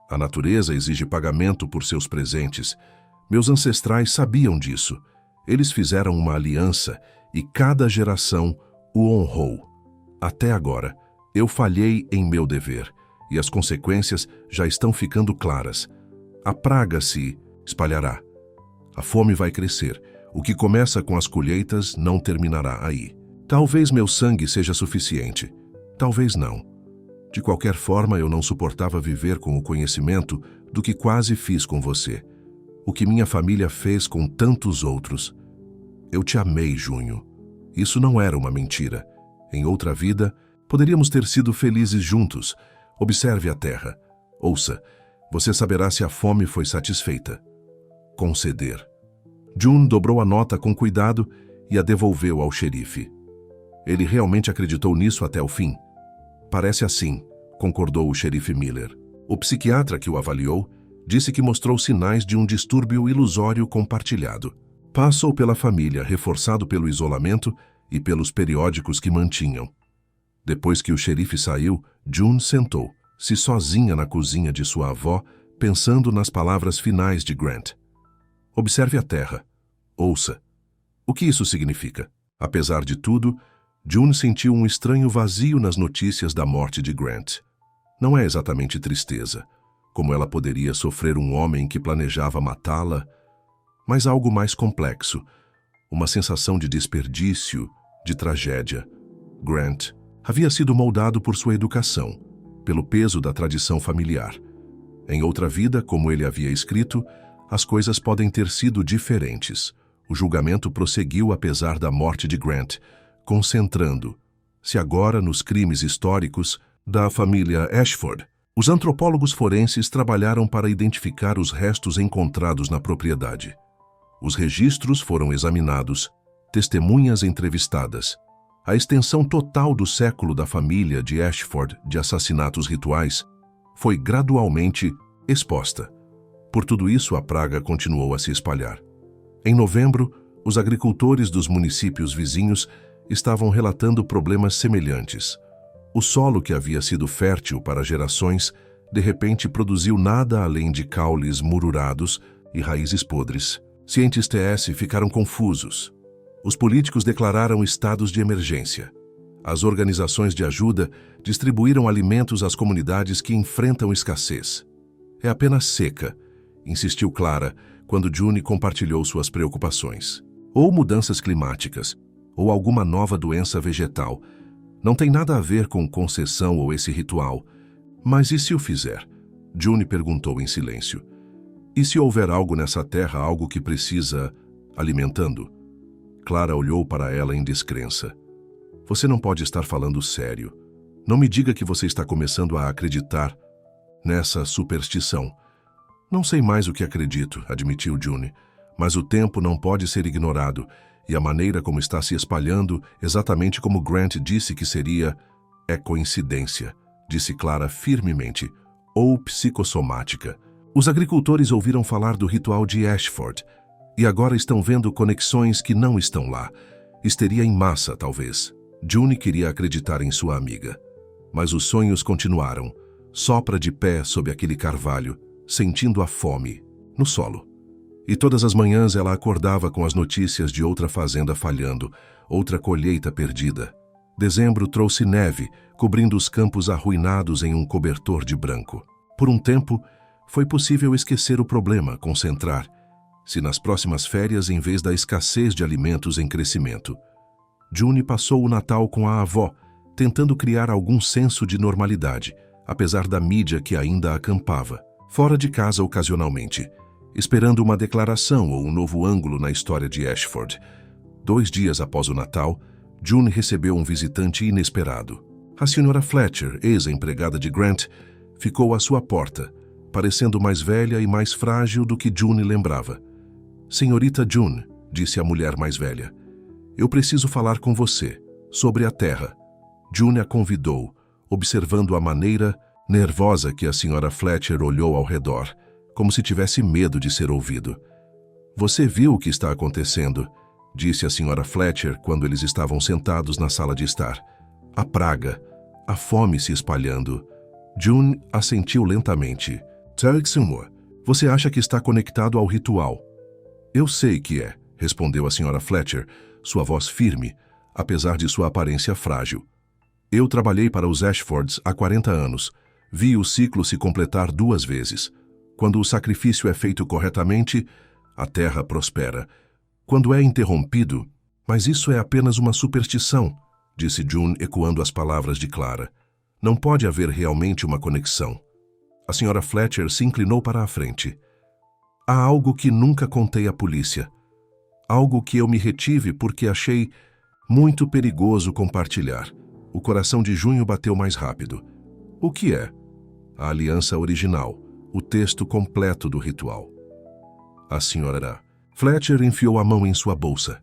A natureza exige pagamento por seus presentes. Meus ancestrais sabiam disso. Eles fizeram uma aliança e cada geração o honrou. Até agora, eu falhei em meu dever e as consequências já estão ficando claras. A praga se espalhará. A fome vai crescer. O que começa com as colheitas não terminará aí. Talvez meu sangue seja suficiente. Talvez não. De qualquer forma, eu não suportava viver com o conhecimento do que quase fiz com você. O que minha família fez com tantos outros. Eu te amei, Junho. Isso não era uma mentira. Em outra vida, poderíamos ter sido felizes juntos. Observe a terra. Ouça, você saberá se a fome foi satisfeita. Conceder. June dobrou a nota com cuidado e a devolveu ao xerife. Ele realmente acreditou nisso até o fim? Parece assim, concordou o xerife Miller. O psiquiatra que o avaliou disse que mostrou sinais de um distúrbio ilusório compartilhado. Passou pela família, reforçado pelo isolamento e pelos periódicos que mantinham. Depois que o xerife saiu, June sentou-se sozinha na cozinha de sua avó, pensando nas palavras finais de Grant. Observe a terra. Ouça. O que isso significa? Apesar de tudo, June sentiu um estranho vazio nas notícias da morte de Grant. Não é exatamente tristeza, como ela poderia sofrer um homem que planejava matá-la, mas algo mais complexo, uma sensação de desperdício, de tragédia. Grant havia sido moldado por sua educação, pelo peso da tradição familiar. Em outra vida, como ele havia escrito, as coisas podem ter sido diferentes. O julgamento prosseguiu apesar da morte de Grant, concentrando-se agora nos crimes históricos da família Ashford. Os antropólogos forenses trabalharam para identificar os restos encontrados na propriedade. Os registros foram examinados, testemunhas entrevistadas. A extensão total do século da família de Ashford de assassinatos rituais foi gradualmente exposta. Por tudo isso, a praga continuou a se espalhar. Em novembro, os agricultores dos municípios vizinhos estavam relatando problemas semelhantes. O solo que havia sido fértil para gerações, de repente produziu nada além de caules mururados e raízes podres. Cientes TS ficaram confusos. Os políticos declararam estados de emergência. As organizações de ajuda distribuíram alimentos às comunidades que enfrentam escassez. É apenas seca, insistiu Clara quando June compartilhou suas preocupações. Ou mudanças climáticas, ou alguma nova doença vegetal. Não tem nada a ver com concessão ou esse ritual. Mas e se o fizer? June perguntou em silêncio. E se houver algo nessa terra, algo que precisa alimentando? Clara olhou para ela em descrença. Você não pode estar falando sério. Não me diga que você está começando a acreditar nessa superstição. Não sei mais o que acredito, admitiu June, mas o tempo não pode ser ignorado e a maneira como está se espalhando, exatamente como Grant disse que seria, é coincidência, disse Clara firmemente, ou psicossomática. Os agricultores ouviram falar do ritual de Ashford e agora estão vendo conexões que não estão lá. Histeria em massa, talvez. June queria acreditar em sua amiga. Mas os sonhos continuaram. Sopra de pé sob aquele carvalho, sentindo a fome, no solo. E todas as manhãs ela acordava com as notícias de outra fazenda falhando, outra colheita perdida. Dezembro trouxe neve, cobrindo os campos arruinados em um cobertor de branco. Por um tempo, foi possível esquecer o problema, concentrar-se nas próximas férias em vez da escassez de alimentos em crescimento. June passou o Natal com a avó, tentando criar algum senso de normalidade, apesar da mídia que ainda acampava, fora de casa ocasionalmente, esperando uma declaração ou um novo ângulo na história de Ashford. 2 dias após o Natal, June recebeu um visitante inesperado. A Sra. Fletcher, ex-empregada de Grant, ficou à sua porta, parecendo mais velha e mais frágil do que June lembrava. Senhorita June, disse a mulher mais velha, eu preciso falar com você, sobre a terra. June a convidou, observando a maneira nervosa que a senhora Fletcher olhou ao redor, como se tivesse medo de ser ouvido. Você viu o que está acontecendo, disse a senhora Fletcher quando eles estavam sentados na sala de estar. A praga, a fome se espalhando. June assentiu lentamente. Seymour, você acha que está conectado ao ritual? Eu sei que é, respondeu a senhora Fletcher, sua voz firme, apesar de sua aparência frágil. Eu trabalhei para os Ashfords há 40 anos. Vi o ciclo se completar 2 vezes. Quando o sacrifício é feito corretamente, a terra prospera. Quando é interrompido, mas isso é apenas uma superstição, disse June ecoando as palavras de Clara. Não pode haver realmente uma conexão. A senhora Fletcher se inclinou para a frente. Há algo que nunca contei à polícia. Algo que eu me retive porque achei muito perigoso compartilhar. O coração de Junho bateu mais rápido. O que é? A aliança original, o texto completo do ritual. A senhora Fletcher enfiou a mão em sua bolsa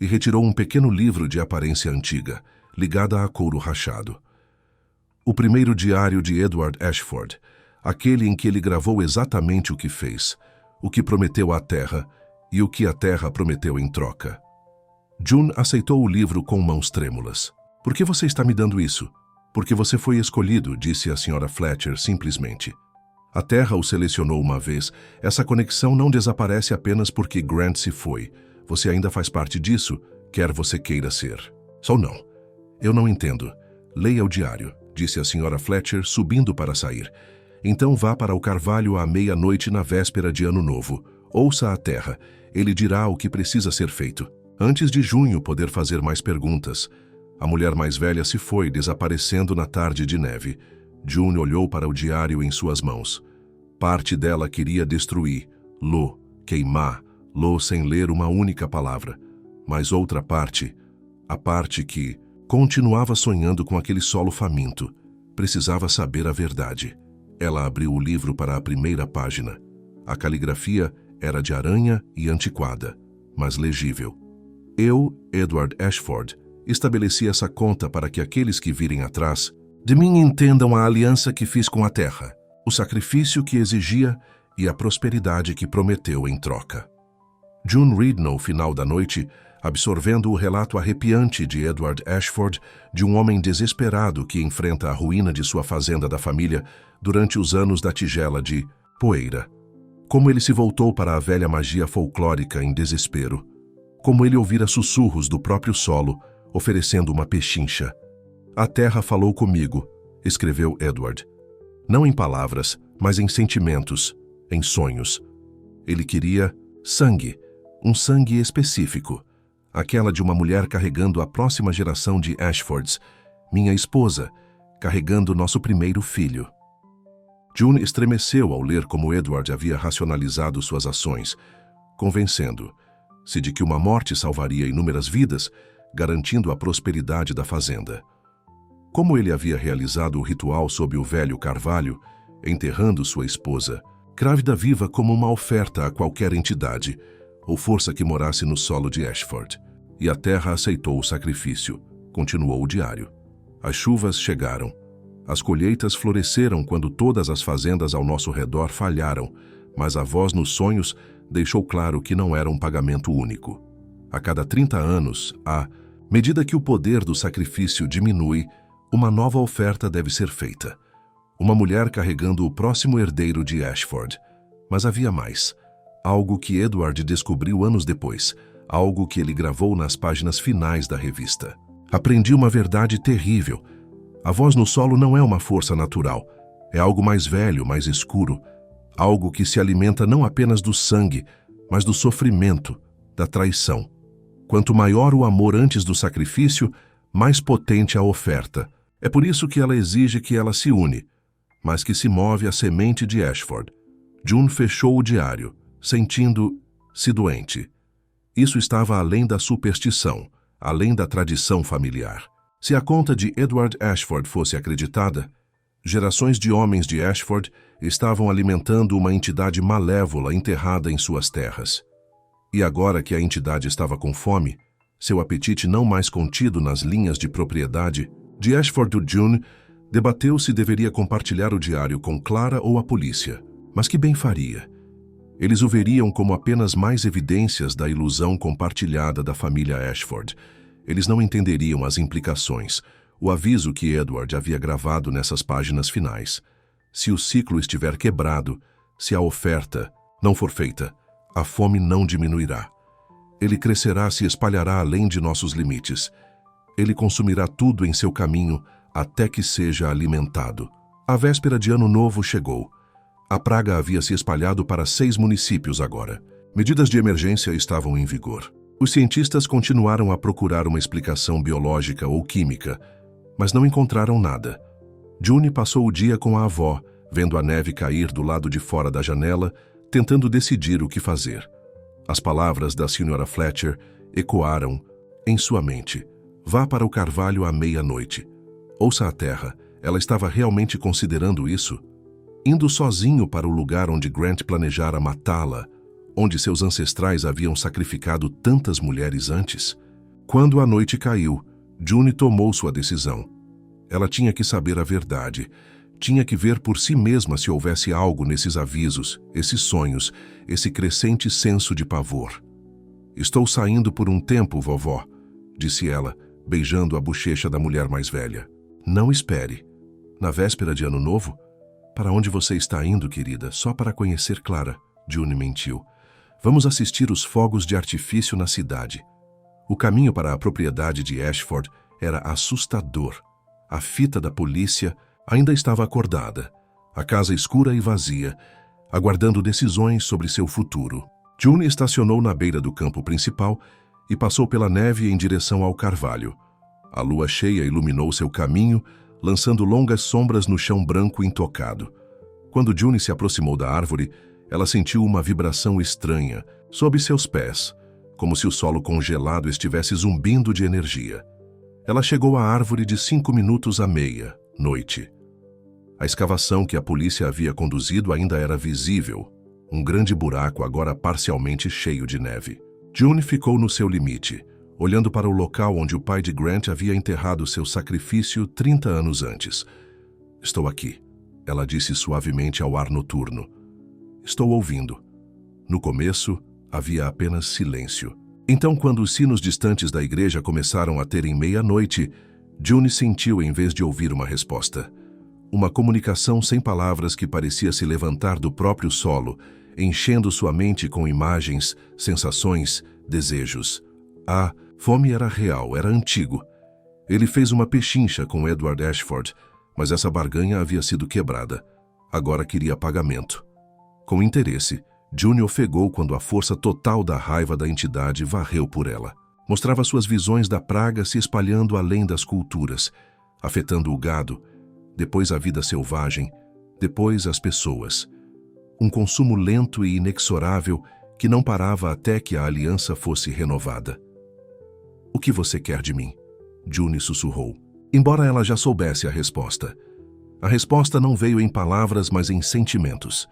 e retirou um pequeno livro de aparência antiga, ligada a couro rachado. O primeiro diário de Edward Ashford, aquele em que ele gravou exatamente o que fez, o que prometeu à terra e o que a terra prometeu em troca. June aceitou o livro com mãos trêmulas. Por que você está me dando isso? Porque você foi escolhido, disse a senhora Fletcher simplesmente. A terra o selecionou uma vez. Essa conexão não desaparece apenas porque Grant se foi. Você ainda faz parte disso, quer você queira ser. Só não. Eu não entendo. Leia o diário, disse a senhora Fletcher, subindo para sair. Então vá para o Carvalho à meia-noite na véspera de Ano Novo. Ouça a terra. Ele dirá o que precisa ser feito. Antes de Junho poder fazer mais perguntas. A mulher mais velha se foi, desaparecendo na tarde de neve. June olhou para o diário em suas mãos. Parte dela queria destruir, queimar, sem ler uma única palavra. Mas outra parte, a parte que continuava sonhando com aquele solo faminto, precisava saber a verdade. Ela abriu o livro para a primeira página. A caligrafia era de aranha e antiquada, mas legível. Eu, Edward Ashford, estabeleci essa conta para que aqueles que virem atrás de mim entendam a aliança que fiz com a terra, o sacrifício que exigia e a prosperidade que prometeu em troca. June Reed, no final da noite, absorvendo o relato arrepiante de Edward Ashford, de um homem desesperado que enfrenta a ruína de sua fazenda da família durante os anos da tigela de poeira. Como ele se voltou para a velha magia folclórica em desespero. Como ele ouvira sussurros do próprio solo, oferecendo uma pechincha. A terra falou comigo, escreveu Edward. Não em palavras, mas em sentimentos, em sonhos. Ele queria sangue, um sangue específico. Aquela de uma mulher carregando a próxima geração de Ashfords, minha esposa, carregando nosso primeiro filho. June estremeceu ao ler como Edward havia racionalizado suas ações, convencendo-se de que uma morte salvaria inúmeras vidas, garantindo a prosperidade da fazenda. Como ele havia realizado o ritual sob o velho carvalho, enterrando sua esposa, grávida viva como uma oferta a qualquer entidade ou força que morasse no solo de Ashford. E a terra aceitou o sacrifício, continuou o diário. As chuvas chegaram. As colheitas floresceram quando todas as fazendas ao nosso redor falharam, mas a voz nos sonhos deixou claro que não era um pagamento único. A cada 30 anos, à medida que o poder do sacrifício diminui, uma nova oferta deve ser feita. Uma mulher carregando o próximo herdeiro de Ashford. Mas havia mais. Algo que Edward descobriu anos depois. Algo que ele gravou nas páginas finais da revista. Aprendi uma verdade terrível. A voz no solo não é uma força natural. É algo mais velho, mais escuro. Algo que se alimenta não apenas do sangue, mas do sofrimento, da traição. Quanto maior o amor antes do sacrifício, mais potente a oferta. É por isso que ela exige que ela se une, mas que se move a semente de Ashford. June fechou o diário, sentindo-se doente. Isso estava além da superstição, além da tradição familiar. Se a conta de Edward Ashford fosse acreditada, gerações de homens de Ashford estavam alimentando uma entidade malévola enterrada em suas terras. E agora que a entidade estava com fome, seu apetite não mais contido nas linhas de propriedade, de Ashford e June debateu se deveria compartilhar o diário com Clara ou a polícia. Mas que bem faria? Eles o veriam como apenas mais evidências da ilusão compartilhada da família Ashford. Eles não entenderiam as implicações, o aviso que Edward havia gravado nessas páginas finais. Se o ciclo estiver quebrado, se a oferta não for feita, a fome não diminuirá. Ele crescerá, se espalhará além de nossos limites. Ele consumirá tudo em seu caminho até que seja alimentado. A véspera de Ano Novo chegou. A praga havia se espalhado para 6 municípios agora. Medidas de emergência estavam em vigor. Os cientistas continuaram a procurar uma explicação biológica ou química, mas não encontraram nada. June passou o dia com a avó, vendo a neve cair do lado de fora da janela, tentando decidir o que fazer. As palavras da Sra. Fletcher ecoaram em sua mente. Vá para o carvalho à meia-noite. Ouça a terra. Ela estava realmente considerando isso? Indo sozinho para o lugar onde Grant planejara matá-la, onde seus ancestrais haviam sacrificado tantas mulheres antes? Quando a noite caiu, June tomou sua decisão. Ela tinha que saber a verdade. Tinha que ver por si mesma se houvesse algo nesses avisos, esses sonhos, esse crescente senso de pavor. Estou saindo por um tempo, vovó, disse ela, beijando a bochecha da mulher mais velha. Não espere. Na véspera de Ano Novo? Para onde você está indo, querida? Só para conhecer Clara, June mentiu. Vamos assistir os fogos de artifício na cidade. O caminho para a propriedade de Ashford era assustador. A fita da polícia ainda estava acordada, a casa escura e vazia, aguardando decisões sobre seu futuro. June estacionou na beira do campo principal e passou pela neve em direção ao carvalho. A lua cheia iluminou seu caminho, lançando longas sombras no chão branco intocado. Quando June se aproximou da árvore, ela sentiu uma vibração estranha sob seus pés, como se o solo congelado estivesse zumbindo de energia. Ela chegou à árvore de 5 minutos à meia-noite. A escavação que a polícia havia conduzido ainda era visível, um grande buraco agora parcialmente cheio de neve. June ficou no seu limite, olhando para o local onde o pai de Grant havia enterrado seu sacrifício 30 anos antes. Estou aqui, ela disse suavemente ao ar noturno. Estou ouvindo. No começo, havia apenas silêncio. Então, quando os sinos distantes da igreja começaram a terem meia-noite, June sentiu em vez de ouvir uma resposta. Uma comunicação sem palavras que parecia se levantar do próprio solo, enchendo sua mente com imagens, sensações, desejos. A fome era real, era antigo. Ele fez uma pechincha com Edward Ashford, mas essa barganha havia sido quebrada. Agora queria pagamento. Com interesse, June ofegou quando a força total da raiva da entidade varreu por ela. Mostrava suas visões da praga se espalhando além das culturas, afetando o gado, depois a vida selvagem, depois as pessoas. Um consumo lento e inexorável que não parava até que a aliança fosse renovada. O que você quer de mim? June sussurrou, embora ela já soubesse a resposta. A resposta não veio em palavras, mas em sentimentos.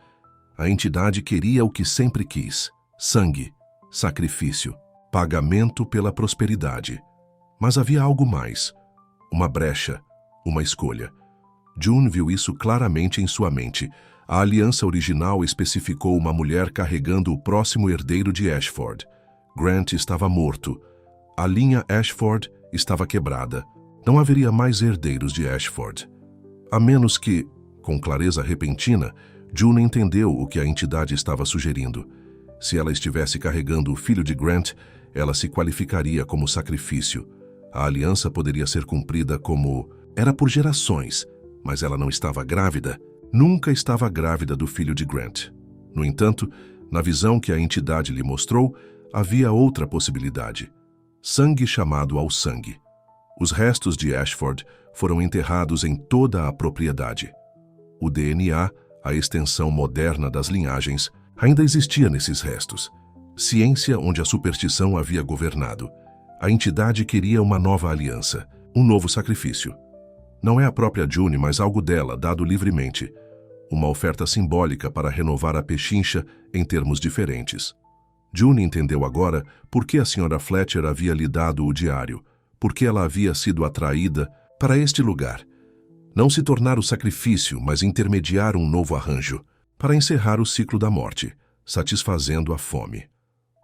A entidade queria o que sempre quis: sangue, sacrifício, pagamento pela prosperidade. Mas havia algo mais. Uma brecha, uma escolha. June viu isso claramente em sua mente. A aliança original especificou uma mulher carregando o próximo herdeiro de Ashford. Grant estava morto. A linha Ashford estava quebrada. Não haveria mais herdeiros de Ashford. A menos que, com clareza repentina, June entendeu o que a entidade estava sugerindo. Se ela estivesse carregando o filho de Grant, ela se qualificaria como sacrifício. A aliança poderia ser cumprida como... Era por gerações, mas ela não estava grávida. Nunca estava grávida do filho de Grant. No entanto, na visão que a entidade lhe mostrou, havia outra possibilidade. Sangue chamado ao sangue. Os restos de Ashford foram enterrados em toda a propriedade. O DNA, a extensão moderna das linhagens, ainda existia nesses restos. Ciência onde a superstição havia governado. A entidade queria uma nova aliança, um novo sacrifício. Não é a própria June, mas algo dela, dado livremente. Uma oferta simbólica para renovar a pechincha em termos diferentes. June entendeu agora por que a Sra. Fletcher havia lhe dado o diário, por que ela havia sido atraída para este lugar. Não se tornar o sacrifício, mas intermediar um novo arranjo, para encerrar o ciclo da morte, satisfazendo a fome.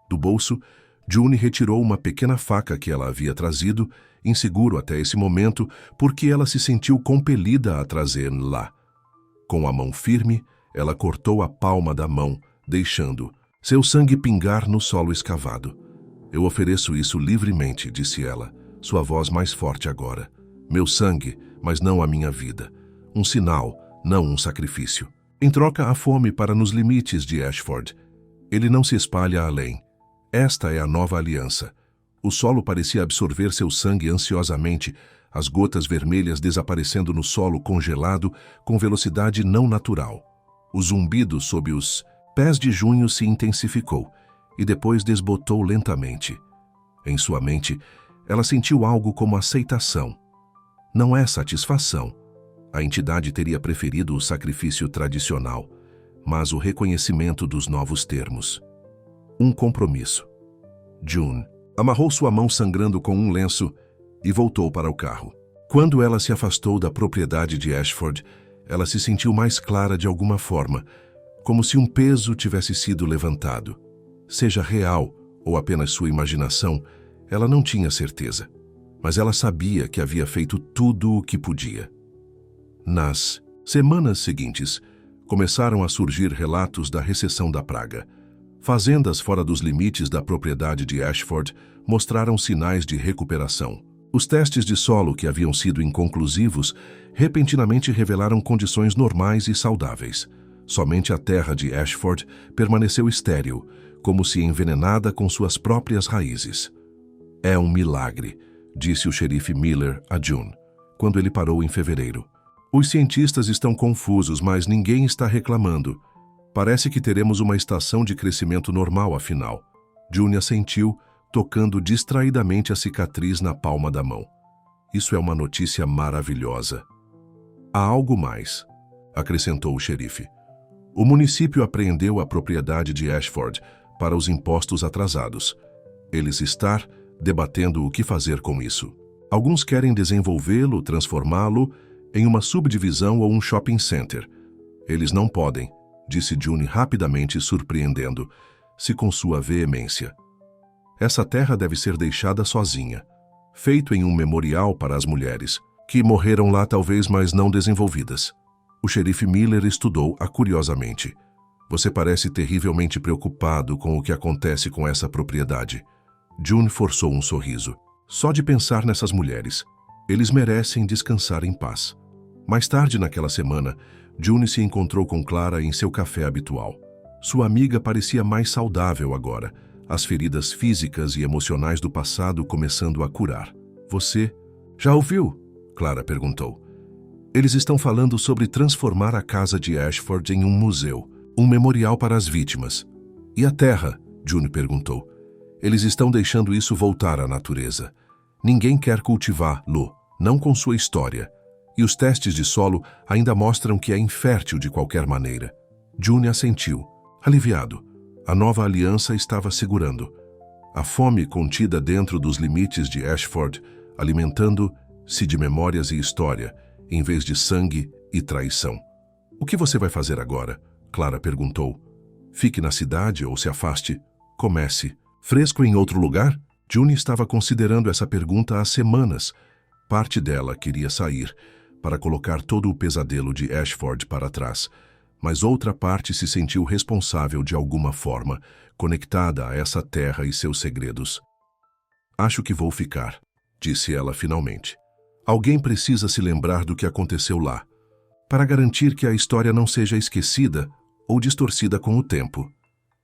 Do bolso, June retirou uma pequena faca que ela havia trazido, inseguro até esse momento, porque ela se sentiu compelida a trazer-la. Com a mão firme, ela cortou a palma da mão, deixando seu sangue pingar no solo escavado. Eu ofereço isso livremente, disse ela, sua voz mais forte agora. Meu sangue, mas não a minha vida. Um sinal, não um sacrifício. Em troca, a fome para nos limites de Ashford. Ele não se espalha além. Esta é a nova aliança. O solo parecia absorver seu sangue ansiosamente, as gotas vermelhas desaparecendo no solo congelado com velocidade não natural. O zumbido sob os pés de Junho se intensificou e depois desbotou lentamente. Em sua mente, ela sentiu algo como aceitação. Não é satisfação. A entidade teria preferido o sacrifício tradicional, mas o reconhecimento dos novos termos. Um compromisso. June amarrou sua mão sangrando com um lenço e voltou para o carro. Quando ela se afastou da propriedade de Ashford, ela se sentiu mais clara de alguma forma, como se um peso tivesse sido levantado. Seja real ou apenas sua imaginação, ela não tinha certeza, mas ela sabia que havia feito tudo o que podia. Nas semanas seguintes, começaram a surgir relatos da recessão da praga. Fazendas fora dos limites da propriedade de Ashford mostraram sinais de recuperação. Os testes de solo, que haviam sido inconclusivos, repentinamente revelaram condições normais e saudáveis. Somente a terra de Ashford permaneceu estéril, como se envenenada com suas próprias raízes. É um milagre, disse o xerife Miller a June, quando ele parou em fevereiro. Os cientistas estão confusos, mas ninguém está reclamando. Parece que teremos uma estação de crescimento normal, afinal. June assentiu, tocando distraidamente a cicatriz na palma da mão. Isso é uma notícia maravilhosa. Há algo mais, acrescentou o xerife. O município apreendeu a propriedade de Ashford para os impostos atrasados. Eles estão debatendo o que fazer com isso. Alguns querem desenvolvê-lo, transformá-lo em uma subdivisão ou um shopping center. Eles não podem, disse June rapidamente, surpreendendo-se com sua veemência. Essa terra deve ser deixada sozinha, feito em um memorial para as mulheres, que morreram lá talvez, mas não desenvolvidas. O xerife Miller estudou-a curiosamente. Você parece terrivelmente preocupado com o que acontece com essa propriedade. June forçou um sorriso. Só de pensar nessas mulheres. Eles merecem descansar em paz. Mais tarde naquela semana, June se encontrou com Clara em seu café habitual. Sua amiga parecia mais saudável agora, as feridas físicas e emocionais do passado começando a curar. Você já ouviu? Clara perguntou. Eles estão falando sobre transformar a casa de Ashford em um museu, um memorial para as vítimas. E a terra? June perguntou. Eles estão deixando isso voltar à natureza. Ninguém quer cultivá-lo, não com sua história. E os testes de solo ainda mostram que é infértil de qualquer maneira. June assentiu, aliviado. A nova aliança estava segurando. A fome contida dentro dos limites de Ashford, alimentando-se de memórias e história, em vez de sangue e traição. O que você vai fazer agora? Clara perguntou. Fique na cidade ou se afaste? Comece. Fresco em outro lugar? June estava considerando essa pergunta há semanas. Parte dela queria sair, para colocar todo o pesadelo de Ashford para trás, mas outra parte se sentiu responsável de alguma forma, conectada a essa terra e seus segredos. Acho que vou ficar, disse ela finalmente. Alguém precisa se lembrar do que aconteceu lá, para garantir que a história não seja esquecida ou distorcida com o tempo.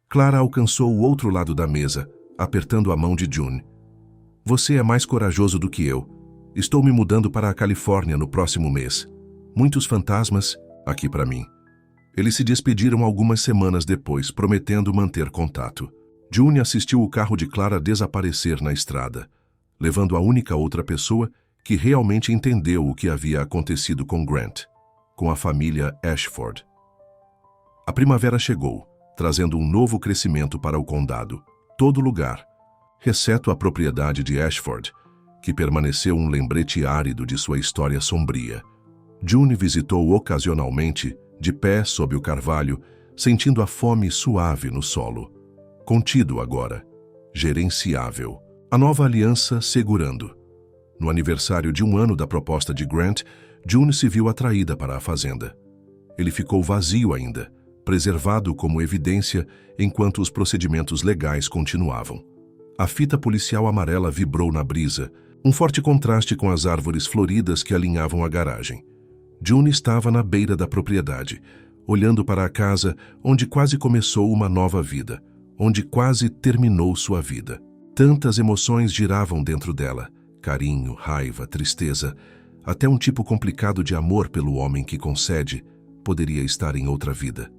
Clara alcançou o outro lado da mesa, apertando a mão de June. Você é mais corajoso do que eu. Estou me mudando para a Califórnia no próximo mês. Muitos fantasmas aqui para mim. Eles se despediram algumas semanas depois, prometendo manter contato. June assistiu o carro de Clara desaparecer na estrada, levando a única outra pessoa que realmente entendeu o que havia acontecido com Grant, com a família Ashford. A primavera chegou, trazendo um novo crescimento para o condado. todo lugar, exceto a propriedade de Ashford, que permaneceu um lembrete árido de sua história sombria. June visitou ocasionalmente, de pé sob o carvalho, sentindo a fome suave no solo. Contido agora, gerenciável. A nova aliança segurando. No aniversário de 1 ano da proposta de Grant, June se viu atraída para a fazenda. Ele ficou vazio ainda, preservado como evidência enquanto os procedimentos legais continuavam. A fita policial amarela vibrou na brisa, um forte contraste com as árvores floridas que alinhavam a garagem. June estava na beira da propriedade, olhando para a casa onde quase começou uma nova vida, onde quase terminou sua vida. Tantas emoções giravam dentro dela, carinho, raiva, tristeza, até um tipo complicado de amor pelo homem que concede poderia estar em outra vida.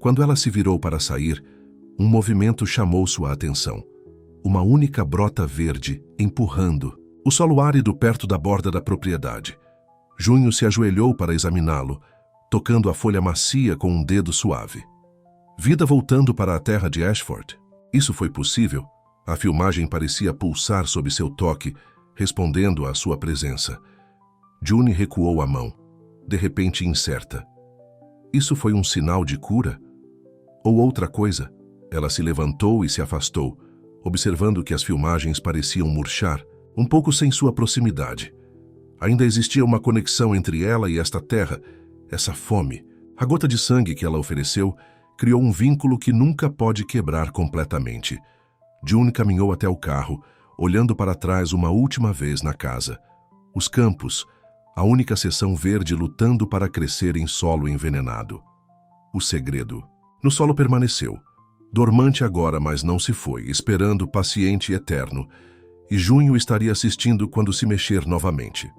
Quando ela se virou para sair, um movimento chamou sua atenção. Uma única brota verde empurrando o solo árido perto da borda da propriedade. Junho se ajoelhou para examiná-lo, tocando a folha macia com um dedo suave. Vida voltando para a terra de Ashford. Isso foi possível? A filmagem parecia pulsar sob seu toque, respondendo à sua presença. June recuou a mão, de repente incerta. Isso foi um sinal de cura? Ou outra coisa? Ela se levantou e se afastou, observando que as filmagens pareciam murchar, um pouco sem sua proximidade. Ainda existia uma conexão entre ela e esta terra, essa fome. A gota de sangue que ela ofereceu criou um vínculo que nunca pode quebrar completamente. June caminhou até o carro, olhando para trás uma última vez na casa. Os campos, a única seção verde lutando para crescer em solo envenenado. O segredo. No solo permaneceu, dormante agora, mas não se foi, esperando paciente e eterno, e Junho estaria assistindo quando se mexer novamente.